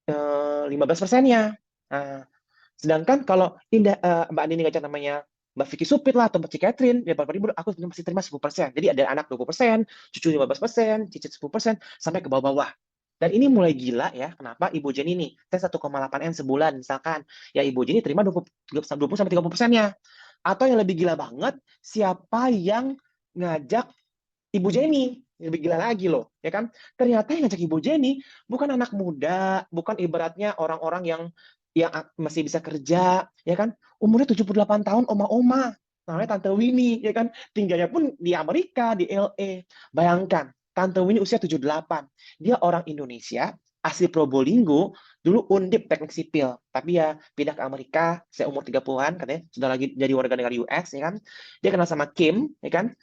15%-nya. Nah, sedangkan kalau Mbak Ani ini ngajak namanya Mbak Vicky Supit lah atau Mbak Catherine, dia 8.000, aku masih terima 10%. Jadi ada anak 20%, cucu 15%, cicit 10%, sampai ke bawah-bawah. Dan ini mulai gila ya. Kenapa? Ibu Jenny nih, saya 1,8 M sebulan misalkan. Ya Ibu Jenny terima 20-30%-nya. Atau yang lebih gila banget, siapa yang ngajak Ibu Jenny? Lebih gila lagi loh, ya kan? Ternyata yang ngajak Ibu Jenny bukan anak muda, bukan ibaratnya orang-orang yang masih bisa kerja, ya kan? Umurnya 78 tahun, oma-oma. Namanya Tante Winnie, ya kan? Tinggalnya pun di Amerika, di LA. Bayangkan, Tante Winnie usia 78. Dia orang Indonesia, asli Probolinggo, dulu undip teknik sipil. Tapi ya pindah ke Amerika, saya umur 30-an, katanya sudah lagi jadi warga negara US, ya kan? Dia kenal sama Kim, ya kan?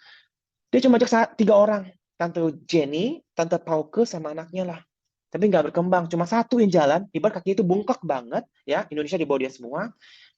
Dia cuma ajak 3 orang. Tante Jenny, Tante Pauke, sama anaknya lah. Tapi nggak berkembang. Cuma satu yang jalan. Ibarat kakinya itu bungkak banget. Ya, Indonesia di bawah dia semua.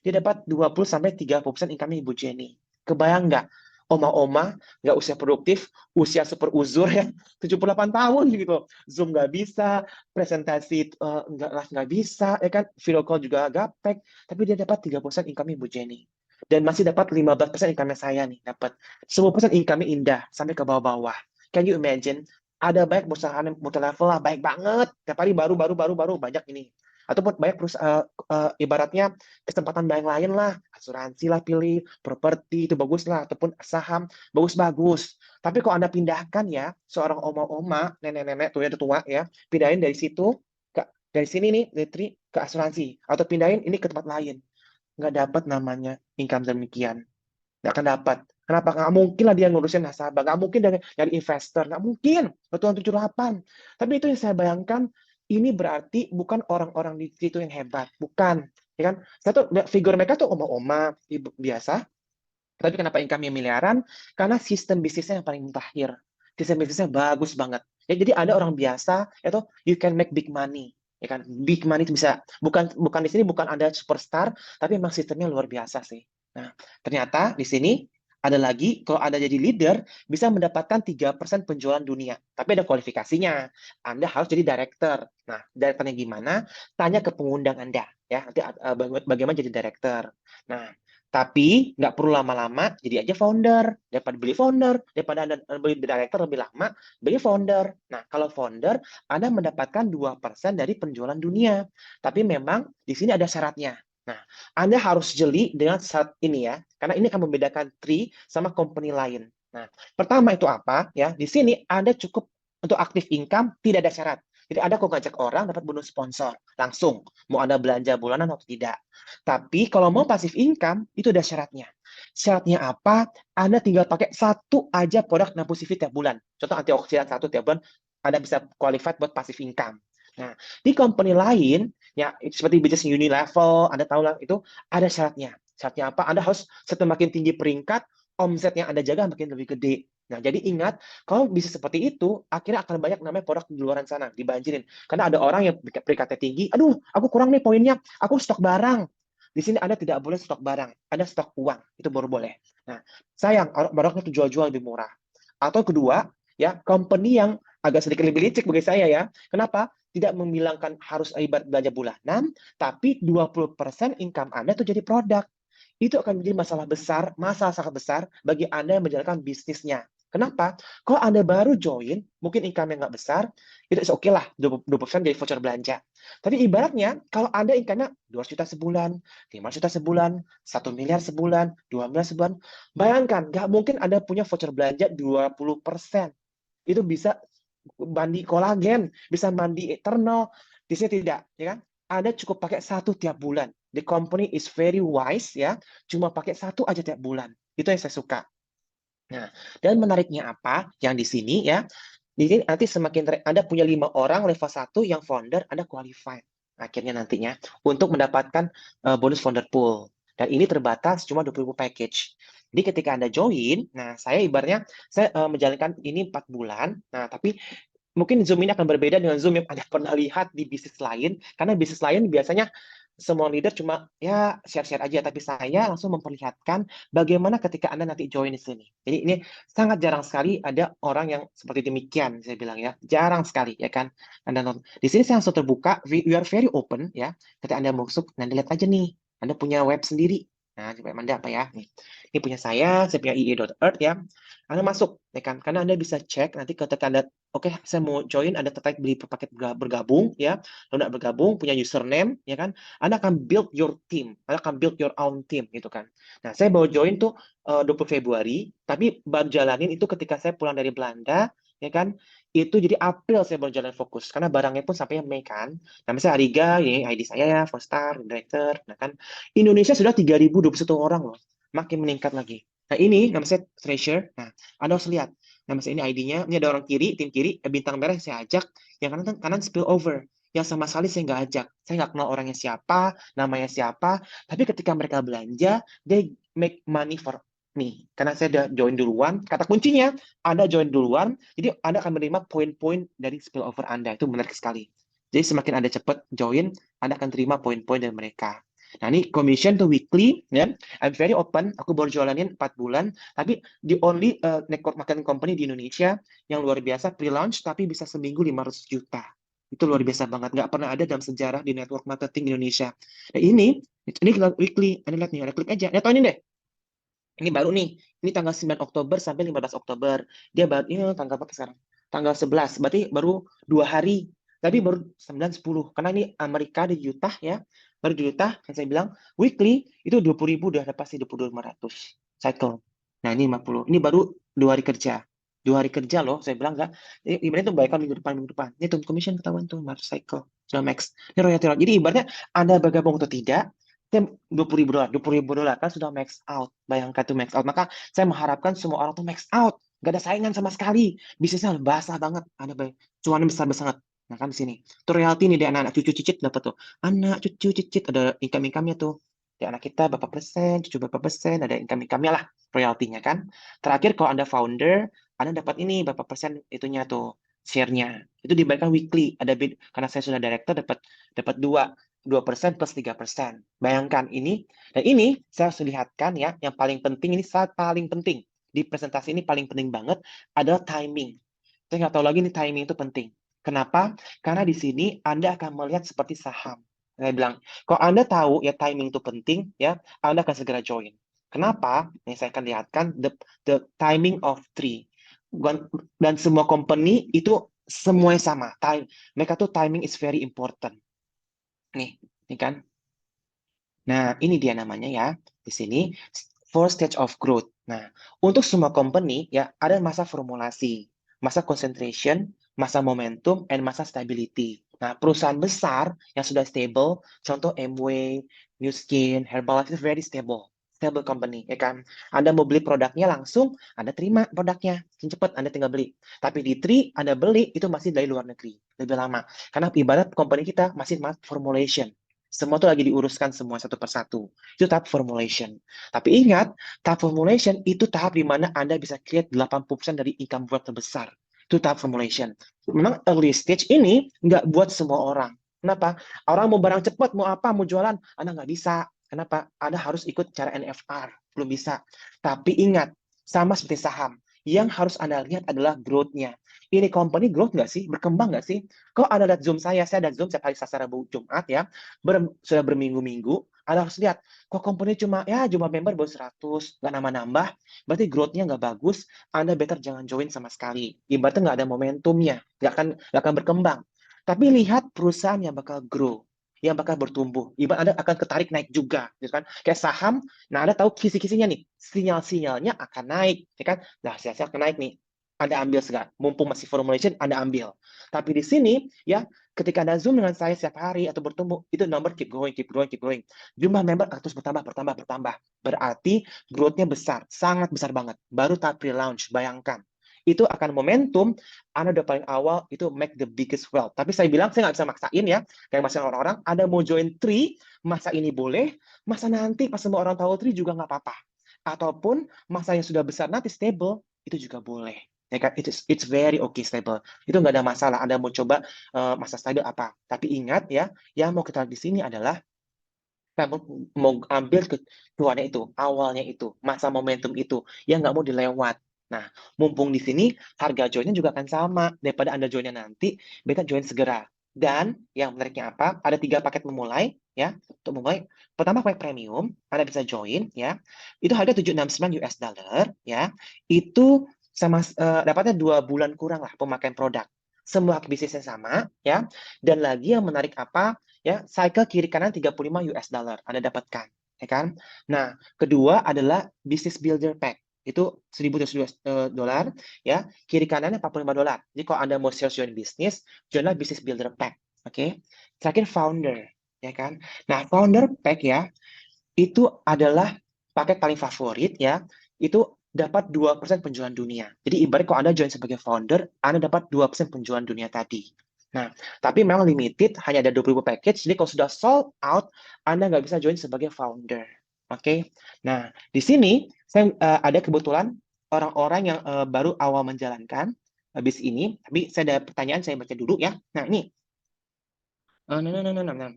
Dia dapat 20-30% income Ibu Jenny. Kebayang nggak? Oma-oma, nggak usia produktif, usia super uzur ya, 78 tahun gitu. Zoom nggak bisa, presentasi nggak bisa, ya kan? Video call juga gaptek, tapi dia dapat 3% income Ibu Jenny. Dan masih dapat 15% income saya nih, dapat 10% income Indah, sampai ke bawah-bawah. Can you imagine? Ada banyak perusahaan yang multi level lah, baik banget. Tiap hari baru banyak ini. Ataupun banyak perusahaan, ibaratnya kesempatan bank lain lah, asuransi lah pilih, properti itu bagus lah, ataupun saham bagus-bagus. Tapi kalau Anda pindahkan ya, seorang oma-oma, nenek-nenek tua tua ya, pindahin dari situ dari sini nih, dari ke asuransi, atau pindahin ini ke tempat lain, nggak dapat namanya income demikian, nggak akan dapat. Kenapa? Nggak mungkin lah dia ngurusin nasabah, nggak mungkin dari investor, nggak mungkin. Betul 78. Tapi itu yang saya bayangkan, ini berarti bukan orang-orang di situ yang hebat, bukan. Ya kan? Satu figur mereka tuh oma-oma, ibu biasa. Tapi kenapa income-nya miliaran? Karena sistem bisnisnya yang paling mutakhir. Sistem bisnisnya bagus banget. Ya, jadi ada orang biasa, itu you can make big money. Ya kan? Big money itu bisa. Bukan di sini bukan ada superstar, tapi memang sistemnya luar biasa sih. Nah, ternyata di sini ada lagi, kalau Anda jadi leader, bisa mendapatkan 3% penjualan dunia. Tapi ada kualifikasinya. Anda harus jadi director. Nah, directornya gimana? Tanya ke pengundang Anda. Ya, nanti bagaimana jadi director. Nah, tapi nggak perlu lama-lama, jadi aja founder. Daripada Anda beli director lebih lama, beli founder. Nah, kalau founder, Anda mendapatkan 2% dari penjualan dunia. Tapi memang di sini ada syaratnya. Nah, Anda harus jeli dengan syarat ini ya, karena ini akan membedakan Tree sama company lain. Nah, pertama itu apa? Ya, di sini Anda cukup untuk aktif income, tidak ada syarat. Jadi Anda kok ngajak orang dapat bonus sponsor langsung, mau Anda belanja bulanan atau tidak. Tapi kalau mau passive income, itu ada syaratnya. Syaratnya apa? Anda tinggal pakai satu aja produk Nabusifi tiap bulan. Contoh antioksidan satu tiap bulan, Anda bisa qualified buat passive income. Nah, di company lain, ya seperti bisnis Unilevel, Anda tahu lah, itu ada syaratnya. Syaratnya apa? Anda harus semakin tinggi peringkat, omset yang Anda jaga makin lebih gede. Nah, jadi ingat, kalau bisa seperti itu, akhirnya akan banyak namanya produk di luar sana, dibanjirin. Karena ada orang yang peringkatnya tinggi, aduh, aku kurang nih poinnya, aku stok barang. Di sini Anda tidak boleh stok barang, Anda stok uang, itu baru boleh. Nah, sayang, barangnya itu jual-jual lebih murah. Atau kedua, ya, company yang agak sedikit lebih licik bagi saya ya. Kenapa? Tidak membilangkan harus ibarat belanja bulanan, tapi 20% income Anda itu jadi produk. itu akan menjadi masalah besar, masalah sangat besar bagi Anda yang menjalankan bisnisnya. Kenapa? Kalau Anda baru join, mungkin income-nya nggak besar, itu oke lah, 20% dari voucher belanja. Tapi ibaratnya, kalau Anda income-nya 200 juta sebulan, 5 juta sebulan, 1 miliar sebulan, 2 miliar sebulan, bayangkan, nggak mungkin Anda punya voucher belanja 20%. Itu bisa mandi kolagen, bisa mandi eternal. Di sini tidak, ya kan? Anda cukup pakai satu tiap bulan. The company is very wise, ya. Cuma pakai satu aja tiap bulan. Itu yang saya suka. Nah, dan menariknya apa? Yang di sini ya, di sini nanti semakin Anda punya 5 orang level 1 yang founder, Anda qualified akhirnya nantinya untuk mendapatkan bonus founder pool. Dan ini terbatas cuma 20.000 package. Jadi ketika Anda join, nah saya ibaratnya saya menjalankan ini 4 bulan. Nah, tapi mungkin Zoom ini akan berbeda dengan Zoom yang Anda pernah lihat di bisnis lain, karena bisnis lain biasanya semua leader cuma ya share-share aja, tapi saya langsung memperlihatkan bagaimana ketika Anda nanti join di sini. Jadi ini sangat jarang sekali ada orang yang seperti demikian, saya bilang ya, jarang sekali ya kan. Anda nonton. Di sini saya langsung terbuka, we are very open ya. Ketika Anda masuk, nanti lihat aja nih, Anda punya web sendiri. Nah, coba Anda apa ya? Nih. Ini punya saya punya ie.earth ya. Anda masuk, ya kan? Karena Anda bisa cek nanti ketika Anda oke, saya mau join, Anda tertarik beli paket bergabung, ya. Anda bergabung, punya username, ya kan. Anda akan build your team, Anda akan build your own team, gitu kan. Nah, saya baru join tuh 20 Februari, tapi baru jalanin itu ketika saya pulang dari Belanda, ya kan. Itu jadi April saya baru jalan fokus, karena barangnya pun sampai Mei kan. Nama saya Ariga, ini ID saya ya, Star, Director, nah kan. Indonesia sudah 3.021 orang loh, makin meningkat lagi. Nah ini nama saya Treasure, nah Anda harus lihat, nama saya ini ID-nya, ini ada orang kiri, tim kiri, bintang merah yang saya ajak, yang kanan spill over. Yang sama sekali saya nggak ajak. Saya nggak kenal orangnya siapa, namanya siapa, tapi ketika mereka belanja, they make money for me. Karena saya udah join duluan, kata kuncinya, Anda join duluan, jadi Anda akan menerima poin-poin dari spill over Anda. Itu menarik sekali. Jadi semakin Anda cepat join, Anda akan terima poin-poin dari mereka. Nah, ini commission to weekly, ya. I'm very open. Aku baru jalanin 4 bulan, tapi the only network marketing company di Indonesia yang luar biasa pre-launch tapi bisa seminggu 500 juta. Itu luar biasa banget. Nggak pernah ada dalam sejarah di network marketing Indonesia. Nah, ini weekly. Anda lihat nih, Anda klik aja. Lihat ini deh. Ini baru nih. Ini tanggal 9 Oktober sampai 15 Oktober. Dia baru, ini tanggal apa sekarang? Tanggal 11. Berarti baru 2 hari. Tapi baru 9-10. Karena ini Amerika di Utah ya. Baru di Utah, yang saya bilang, weekly itu 20.000 udah ada pasti 20.500 cycle. Nah, ini 50. Ini baru 2 hari kerja. 2 hari kerja loh, saya bilang enggak. Ibaratnya itu baikkan minggu depan. Ini tuh commission ketahuan tuh, 500 cycle. Sudah max. Ini royalty. Jadi ibaratnya Anda bergabung atau tidak, $20.000, $20.000 kan sudah max out. Bayangkan tuh max out. Maka saya mengharapkan semua orang tuh max out. Gak ada saingan sama sekali. Bisnisnya basah banget. Ada cuannya besar banget. Nah kan di sini. Tuh royalti nih di anak-anak cucu cicit dapat tuh. Anak cucu cicit ada income-nya tuh. Di anak kita berapa persen, cucu berapa persen, ada income-nya lah royaltinya kan. Terakhir kalau Anda founder, Anda dapat ini berapa persen itunya tuh share-nya. Itu dibayarkan weekly. Karena saya sudah director dapat 2% plus 3%. Bayangkan ini, dan ini saya harus lihatkan ya, yang paling penting ini saat paling penting. Di presentasi ini paling penting banget adalah timing. Saya nggak tahu lagi nih timing itu penting. Kenapa? Karena di sini Anda akan melihat seperti saham. Saya bilang, kalau Anda tahu ya timing itu penting, ya Anda akan segera join. Kenapa? Nih saya akan lihatkan the timing of tree. Dan semua company itu semuanya sama. Mereka tuh timing is very important. Nih, ini kan. Nah, ini dia namanya ya. Di sini four stage of growth. Nah, untuk semua company ya ada masa formulasi, masa concentration, masa momentum, and masa stability. Nah, perusahaan besar yang sudah stable, contoh Amway, New Skin, Herbalife itu very stable. Stable company, ya kan? Anda mau beli produknya langsung, Anda terima produknya. Cepat, Anda tinggal beli. Tapi di Tri, Anda beli, itu masih dari luar negeri. Lebih lama. Karena ibarat company kita masih formulation. Semua tuh lagi diuruskan semua satu persatu. Itu tahap formulation. Tapi ingat, tahap formulation itu tahap di mana Anda bisa create 80% dari income wealth terbesar. Itu tahap formulation. Memang early stage ini nggak buat semua orang. Kenapa? Orang mau barang cepat, mau apa, mau jualan, Anda nggak bisa. Kenapa? Anda harus ikut cara NFR. Belum bisa. Tapi ingat, sama seperti saham. yang harus Anda lihat adalah growth-nya. Ini company growth nggak sih? Berkembang nggak sih? Kalau Anda lihat Zoom saya ada Zoom setiap hari Selasa, Rabu, Jumat ya, sudah berminggu-minggu, Anda harus lihat, kok company cuma ya jumlah member baru 100, nggak nambah-nambah, berarti growth-nya nggak bagus, Anda better jangan join sama sekali. Ibaratnya nggak ada momentumnya, nggak akan berkembang. Tapi lihat perusahaan yang bakal grow, yang bakal bertumbuh. Ibarat Anda akan ketarik naik juga, gitu kan? Kayak saham, nah Anda tahu kisi-kisinya nih, sinyal-sinyalnya akan naik, ya kan? Nah, sinyal akan naik nih. Anda ambil segala, mumpung masih formulation, Anda ambil. Tapi di sini, ya, ketika Anda Zoom dengan saya setiap hari atau bertemu, itu number keep going, keep growing, keep growing. Jumlah member akan terus bertambah, bertambah, bertambah. Berarti growth-nya besar, sangat besar banget. Baru tahap pre-launch, bayangkan. Itu akan momentum, Anda udah paling awal, itu make the biggest wealth. Tapi saya bilang, saya nggak bisa maksain ya, kayak masih orang-orang, Anda mau join Tree, masa ini boleh, masa nanti pas semua orang tahu Tree juga nggak apa-apa. Ataupun masa yang sudah besar nanti stable, itu juga boleh. Ya kan? It's very okay stable. Itu nggak ada masalah. Anda mau coba masa stabil apa. Tapi ingat ya, yang mau kita lihat di sini adalah kamu mau ambil ketuanya itu, awalnya itu, masa momentum itu, yang nggak mau dilewat. Nah, mumpung di sini, harga joinnya juga akan sama. Daripada Anda joinnya nanti, beta join segera. Dan yang menariknya apa? Ada 3 paket memulai, ya. Untuk memulai, pertama paket premium, Anda bisa join, ya. Itu harga 769 US dollar, ya. Itu sama dapatnya 2 bulan kurang lah pemakaian produk. Semua bisnisnya sama, ya. Dan lagi yang menarik apa? Ya, cycle kiri kanan 35 US dollar Anda dapatkan, ya kan? Nah, kedua adalah business builder pack. Itu 1.200 dolar, ya. Kiri kanannya 45 dolar. Jadi kalau Anda mau sales join bisnis, joinlah business builder pack, oke? Terakhir founder, ya kan? Nah, founder pack ya, itu adalah paket paling favorit ya. Itu dapat 2% penjualan dunia. Jadi ibarat kalau Anda join sebagai founder, Anda dapat 2% penjualan dunia tadi. Nah, tapi memang limited, hanya ada 20.000 package. Jadi kalau sudah sold out, Anda nggak bisa join sebagai founder. Oke. Nah, di sini saya ada kebetulan orang-orang yang baru awal menjalankan habis ini. Tapi saya ada pertanyaan, saya baca dulu ya. Nah, ini. Nah.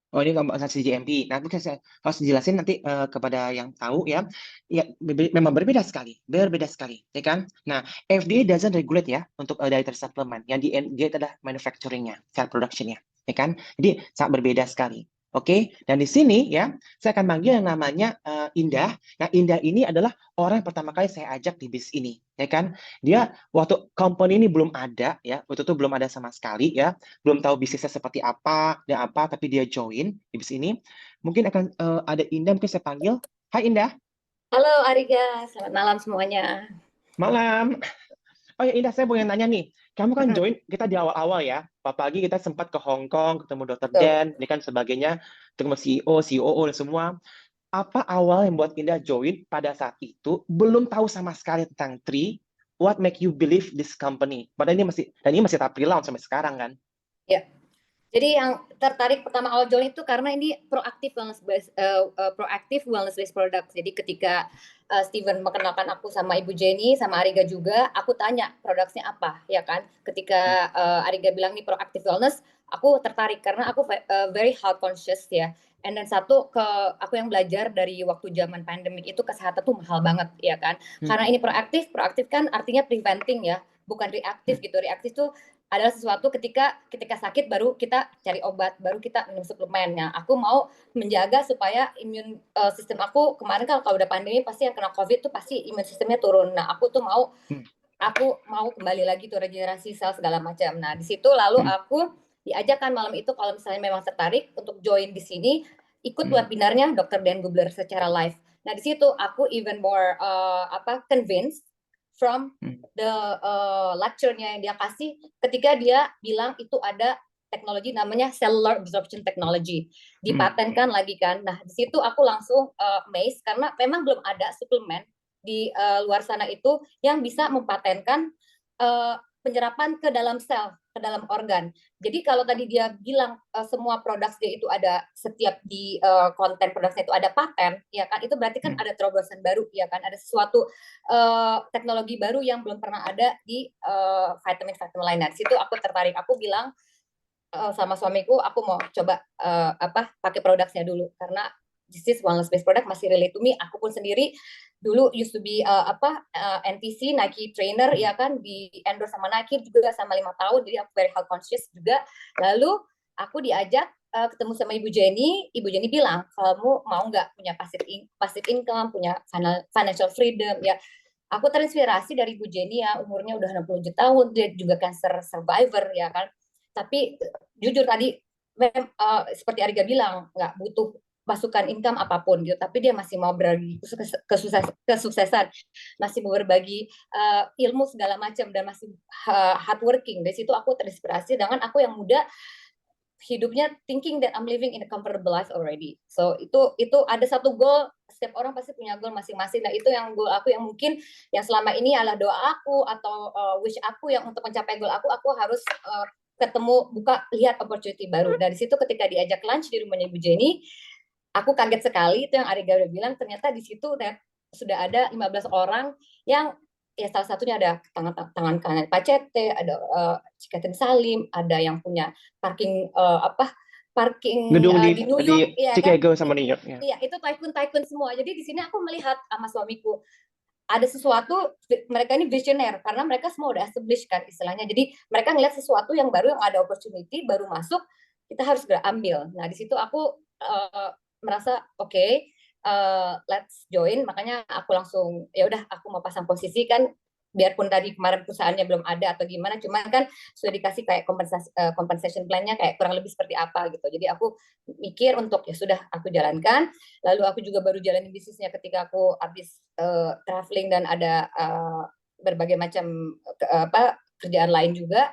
Oh, ini kompensasi JMP. Nah, mungkin saya harus dijelasin nanti kepada yang tahu ya. Ya, memang berbeda sekali, ya kan? Nah, FDA doesn't regulate ya untuk dietary supplement. Yang dia itu adalah manufacturing-nya, cell production-nya, ya kan? Jadi sangat berbeda sekali. Oke, dan di sini ya, saya akan manggil yang namanya Indah. Nah, Indah ini adalah orang yang pertama kali saya ajak di bis ini, ya kan? Dia waktu company ini belum ada ya, waktu itu belum ada sama sekali ya, belum tahu bisnisnya seperti apa dan apa, tapi dia join di bis ini. Mungkin akan ada Indah, mungkin saya panggil. Hai Indah, Halo Ariga, selamat malam semuanya. malam. Oh ya Indah, saya mau nanya nih. Kamu kan join kita di awal-awal ya. Apalagi kita sempat ke Hong Kong, ketemu Dr. Betul. Dan, ini kan sebagainya, ketemu CEO, COO dan semua. Apa awal yang buat Indah join pada saat itu belum tahu sama sekali tentang Tree? What make you believe this company? Padahal ini masih tahap pre-launch sampai sekarang kan? Ya. Jadi yang tertarik pertama awal join itu karena ini proaktif wellness based product. Jadi ketika Steven mengenalkan aku sama Ibu Jenny sama Ariga juga, aku tanya produknya apa, ya kan? Ketika Ariga bilang ini proaktif wellness, aku tertarik karena aku very health conscious ya. And then satu aku yang belajar dari waktu zaman pandemik itu kesehatan tuh mahal banget, ya kan? Karena Hmm. ini proaktif kan artinya preventing ya, bukan reaktif gitu. Reaktif tuh adalah sesuatu ketika sakit baru kita cari obat, baru kita minum suplemen. Nah, aku mau menjaga supaya imun sistem aku kemarin kan kalau udah pandemi pasti yang kena COVID tuh pasti imun sistemnya turun. Nah, Hmm. aku mau kembali lagi tuh regenerasi sel segala macam. Nah, di situ lalu Hmm. aku diajakkan malam itu kalau misalnya memang tertarik untuk join di sini, ikut Hmm. webinarnya Dr. Dan Gubler secara live. Nah, di situ aku even more convinced from Hmm. the lecture-nya yang dia kasih ketika dia bilang itu ada teknologi namanya cellular absorption technology Hmm. dipatenkan lagi kan. Nah, di situ aku langsung amazed karena memang belum ada suplemen di luar sana itu yang bisa mempatenkan penyerapan ke dalam sel, ke dalam organ. Jadi kalau tadi dia bilang semua produk dia itu ada setiap di konten produknya itu ada paten, ya kan? Itu berarti kan Hmm. ada terobosan baru, ya kan? Ada sesuatu teknologi baru yang belum pernah ada di vitamin-vitamin lain. Nah, di situ aku tertarik. Aku bilang sama suamiku, aku mau coba pakai produknya dulu karena this is wellness based product masih relate to me. Aku pun sendiri dulu used to be NTC Nike trainer ya kan, di endorse sama Nike juga sama 5 tahun, jadi aku very health conscious juga. Lalu aku diajak ketemu sama Ibu Jenny bilang, kamu mau nggak punya passive income, punya financial freedom ya. Aku terinspirasi dari Bu Jenny ya, umurnya udah 67 tahun, dia juga cancer survivor ya kan. Tapi jujur tadi, seperti Ariga bilang, nggak butuh masukan income apapun gitu, tapi dia masih mau berbagi kesuksesan, masih mau berbagi ilmu segala macam, dan masih hardworking. Dari situ aku terinspirasi, dengan aku yang muda hidupnya thinking that I'm living in a comfortable life already. So itu ada satu goal, setiap orang pasti punya goal masing-masing. Nah itu yang goal aku, yang mungkin yang selama ini adalah doa aku atau wish aku, yang untuk mencapai goal aku harus ketemu, lihat opportunity baru. Dari situ ketika diajak lunch di rumahnya Ibu Jenny, aku kaget sekali. Itu yang Ariga udah bilang, ternyata di situ sudah ada 15 orang yang ya salah satunya ada tangan kanan Pak Cete, ada Cikatin Salim, ada yang punya parking Gedung di New di York, ya kan? Chicago sama New York ya. Iya, itu tycoon semua. Jadi di sini aku melihat sama suamiku ada sesuatu, mereka ini visioner karena mereka semua udah established kan istilahnya. Jadi mereka ngeliat sesuatu yang baru, yang ada opportunity baru masuk, kita harus segera ambil. Nah di situ aku merasa oke, let's join. Makanya aku langsung ya udah, aku mau pasang posisi kan, biarpun tadi kemarin perusahaannya belum ada atau gimana, cuman kan sudah dikasih kayak compensation plan-nya kayak kurang lebih seperti apa gitu. Jadi aku mikir untuk ya sudah aku jalankan. Lalu aku juga baru jalanin bisnisnya ketika aku habis traveling dan ada berbagai macam kerjaan lain juga.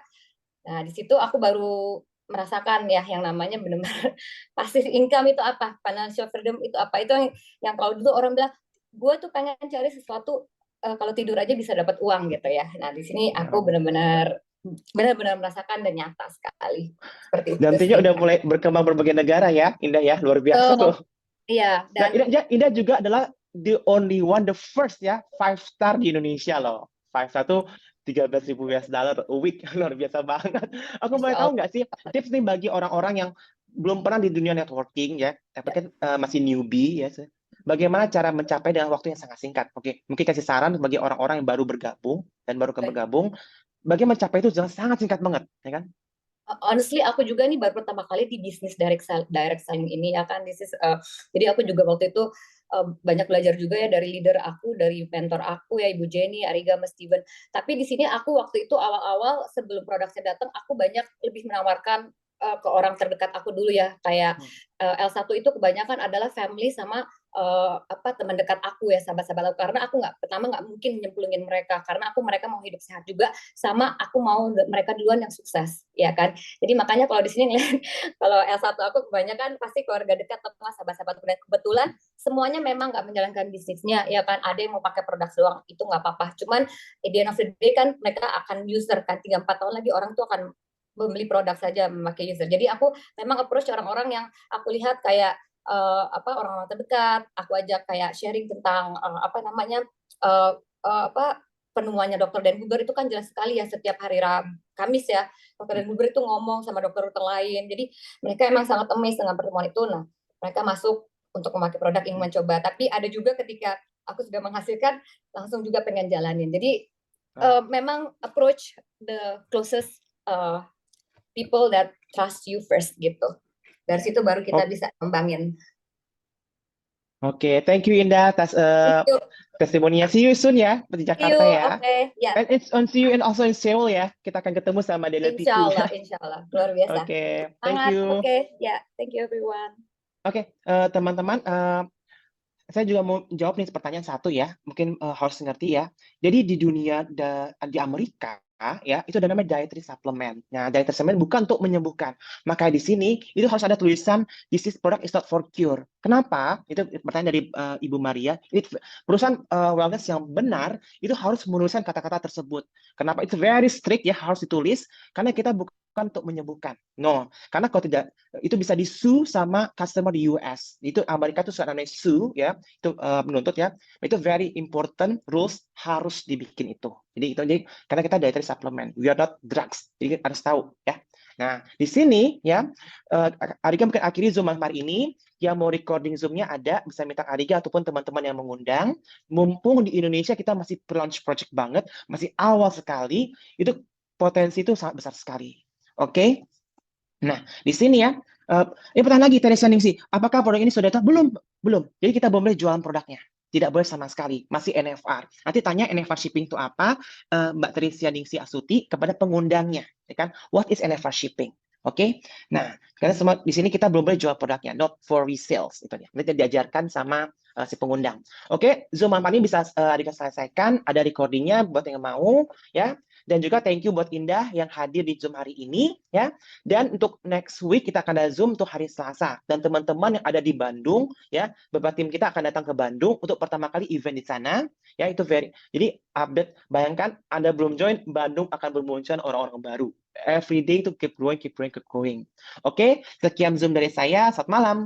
Nah di situ aku baru merasakan ya yang namanya benar-benar passive income itu apa, financial freedom itu apa. Itu yang kalau dulu orang bilang, gue tuh pengen cari sesuatu kalau tidur aja bisa dapat uang gitu ya. Nah di sini aku benar-benar merasakan dan nyata sekali seperti itu Dan sih. tentunya udah mulai berkembang berbagai negara ya, Indah ya, luar biasa tuh. Iya, Nah, dan Indah juga adalah the only one, the first ya, 5 star di Indonesia loh. 5 star tuh 13.000 US dollar a week, luar biasa banget. Aku Masya boleh tahu Allah. nggak sih tips nih bagi orang-orang yang belum pernah di dunia networking ya, tapi kan masih newbie ya. Bagaimana cara mencapai dengan waktu yang sangat singkat? Oke, mungkin kasih saran bagi orang-orang yang baru bergabung dan baru bergabung, bagaimana mencapai itu dengan sangat singkat banget, ya kan? Honestly aku juga nih baru pertama kali di bisnis direct selling ini ya kan. Jadi aku juga waktu itu banyak belajar juga ya dari leader aku, dari mentor aku ya Ibu Jenny, Ariga, Mas Steven. Tapi di sini aku waktu itu awal-awal sebelum produknya datang, aku banyak lebih menawarkan ke orang terdekat aku dulu ya, kayak L1 itu kebanyakan adalah family sama teman dekat aku ya, sahabat-sahabat aku, karena aku nggak mungkin nyemplungin mereka, karena mereka mau hidup sehat juga, sama aku mau mereka duluan yang sukses ya kan. Jadi makanya kalau di sini ngeliat kalau L1 aku kebanyakan pasti keluarga dekat atau sahabat-sahabat, dan kebetulan semuanya memang nggak menjalankan bisnisnya ya kan. Ada yang mau pakai produk doang, itu nggak apa-apa, cuman at the end of the day kan mereka akan user kan, 3-4 tahun lagi orang tuh akan membeli produk saja, memakai user. Jadi aku memang approach orang-orang yang aku lihat kayak orang-orang terdekat, aku ajak kayak sharing tentang penemuannya dokter Dan Huber. Itu kan jelas sekali ya, setiap hari Kamis ya dokter Dan Huber itu ngomong sama dokter-dokter lain. Jadi mereka emang sangat amazed dengan pertemuan itu. Nah mereka masuk untuk memakai produk, ingin mencoba. Tapi ada juga ketika aku sudah menghasilkan, langsung juga pengen jalanin. Jadi memang approach the closest people that trust you first gitu. Dari situ baru kita bisa kembangin. Oke, thank you Indah atas testimoninya. See you soon ya di Jakarta ya. Ya. And it's on see you and also in Seoul ya. Kita akan ketemu sama Daniel Pitu ya. Insya Allah, luar biasa. Oke, thank Sangat you. ya, thank you everyone. Oke, teman-teman, saya juga mau jawab nih pertanyaan satu ya, mungkin harus ngerti ya. Jadi di dunia di Amerika ya, itu ada namanya dietary supplement. Nah, dietary supplement bukan untuk menyembuhkan. Maka di sini itu harus ada tulisan this is product is not for cure. Kenapa? Itu pertanyaan dari Ibu Maria. Ini perusahaan wellness yang benar itu harus menuliskan kata-kata tersebut. Kenapa? Itu very strict ya, harus ditulis karena kita bukan untuk menyembuhkan. No, karena kalau tidak itu bisa di-sue sama customer di US. Itu Amerika itu suka namanya sue ya, itu menuntut ya. Itu very important rules, harus dibikin itu. Jadi karena kita dietary supplement, we are not drugs. Jadi harus tahu ya. Nah, di sini ya Arika mungkin akhiri Zoom hari ini yang mau recording Zoom-nya ada, bisa minta Ariga ataupun teman-teman yang mengundang. Mumpung di Indonesia kita masih pre-launch project banget, masih awal sekali, itu potensi itu sangat besar sekali. Oke? Nah, di sini ya, ini pertanyaan lagi, Teresia Ningsi, apakah produk ini sudah belum? Belum. Jadi kita belum boleh jualan produknya. Tidak boleh sama sekali, masih NFR. Nanti tanya NFR shipping itu apa, Mbak Teresia Ningsi Astuti kepada pengundangnya, ya kan? What is NFR shipping? Oke, nah karena semua di sini kita belum boleh jual produknya, not for resales, itu ya. Nanti diajarkan sama si pengundang. Oke, Zoom malam ini bisa Adika selesaikan, ada recordingnya buat yang mau, ya. Dan juga thank you buat Indah yang hadir di Zoom hari ini, ya. Dan untuk next week kita akan ada Zoom untuk hari Selasa. Dan teman-teman yang ada di Bandung, ya, beberapa tim kita akan datang ke Bandung untuk pertama kali event di sana. Ya, itu jadi update. Bayangkan Anda belum join, Bandung akan bermunculan orang-orang baru. Every day to keep growing, keep growing, keep growing. Oke, sekian Zoom dari saya. Selamat malam.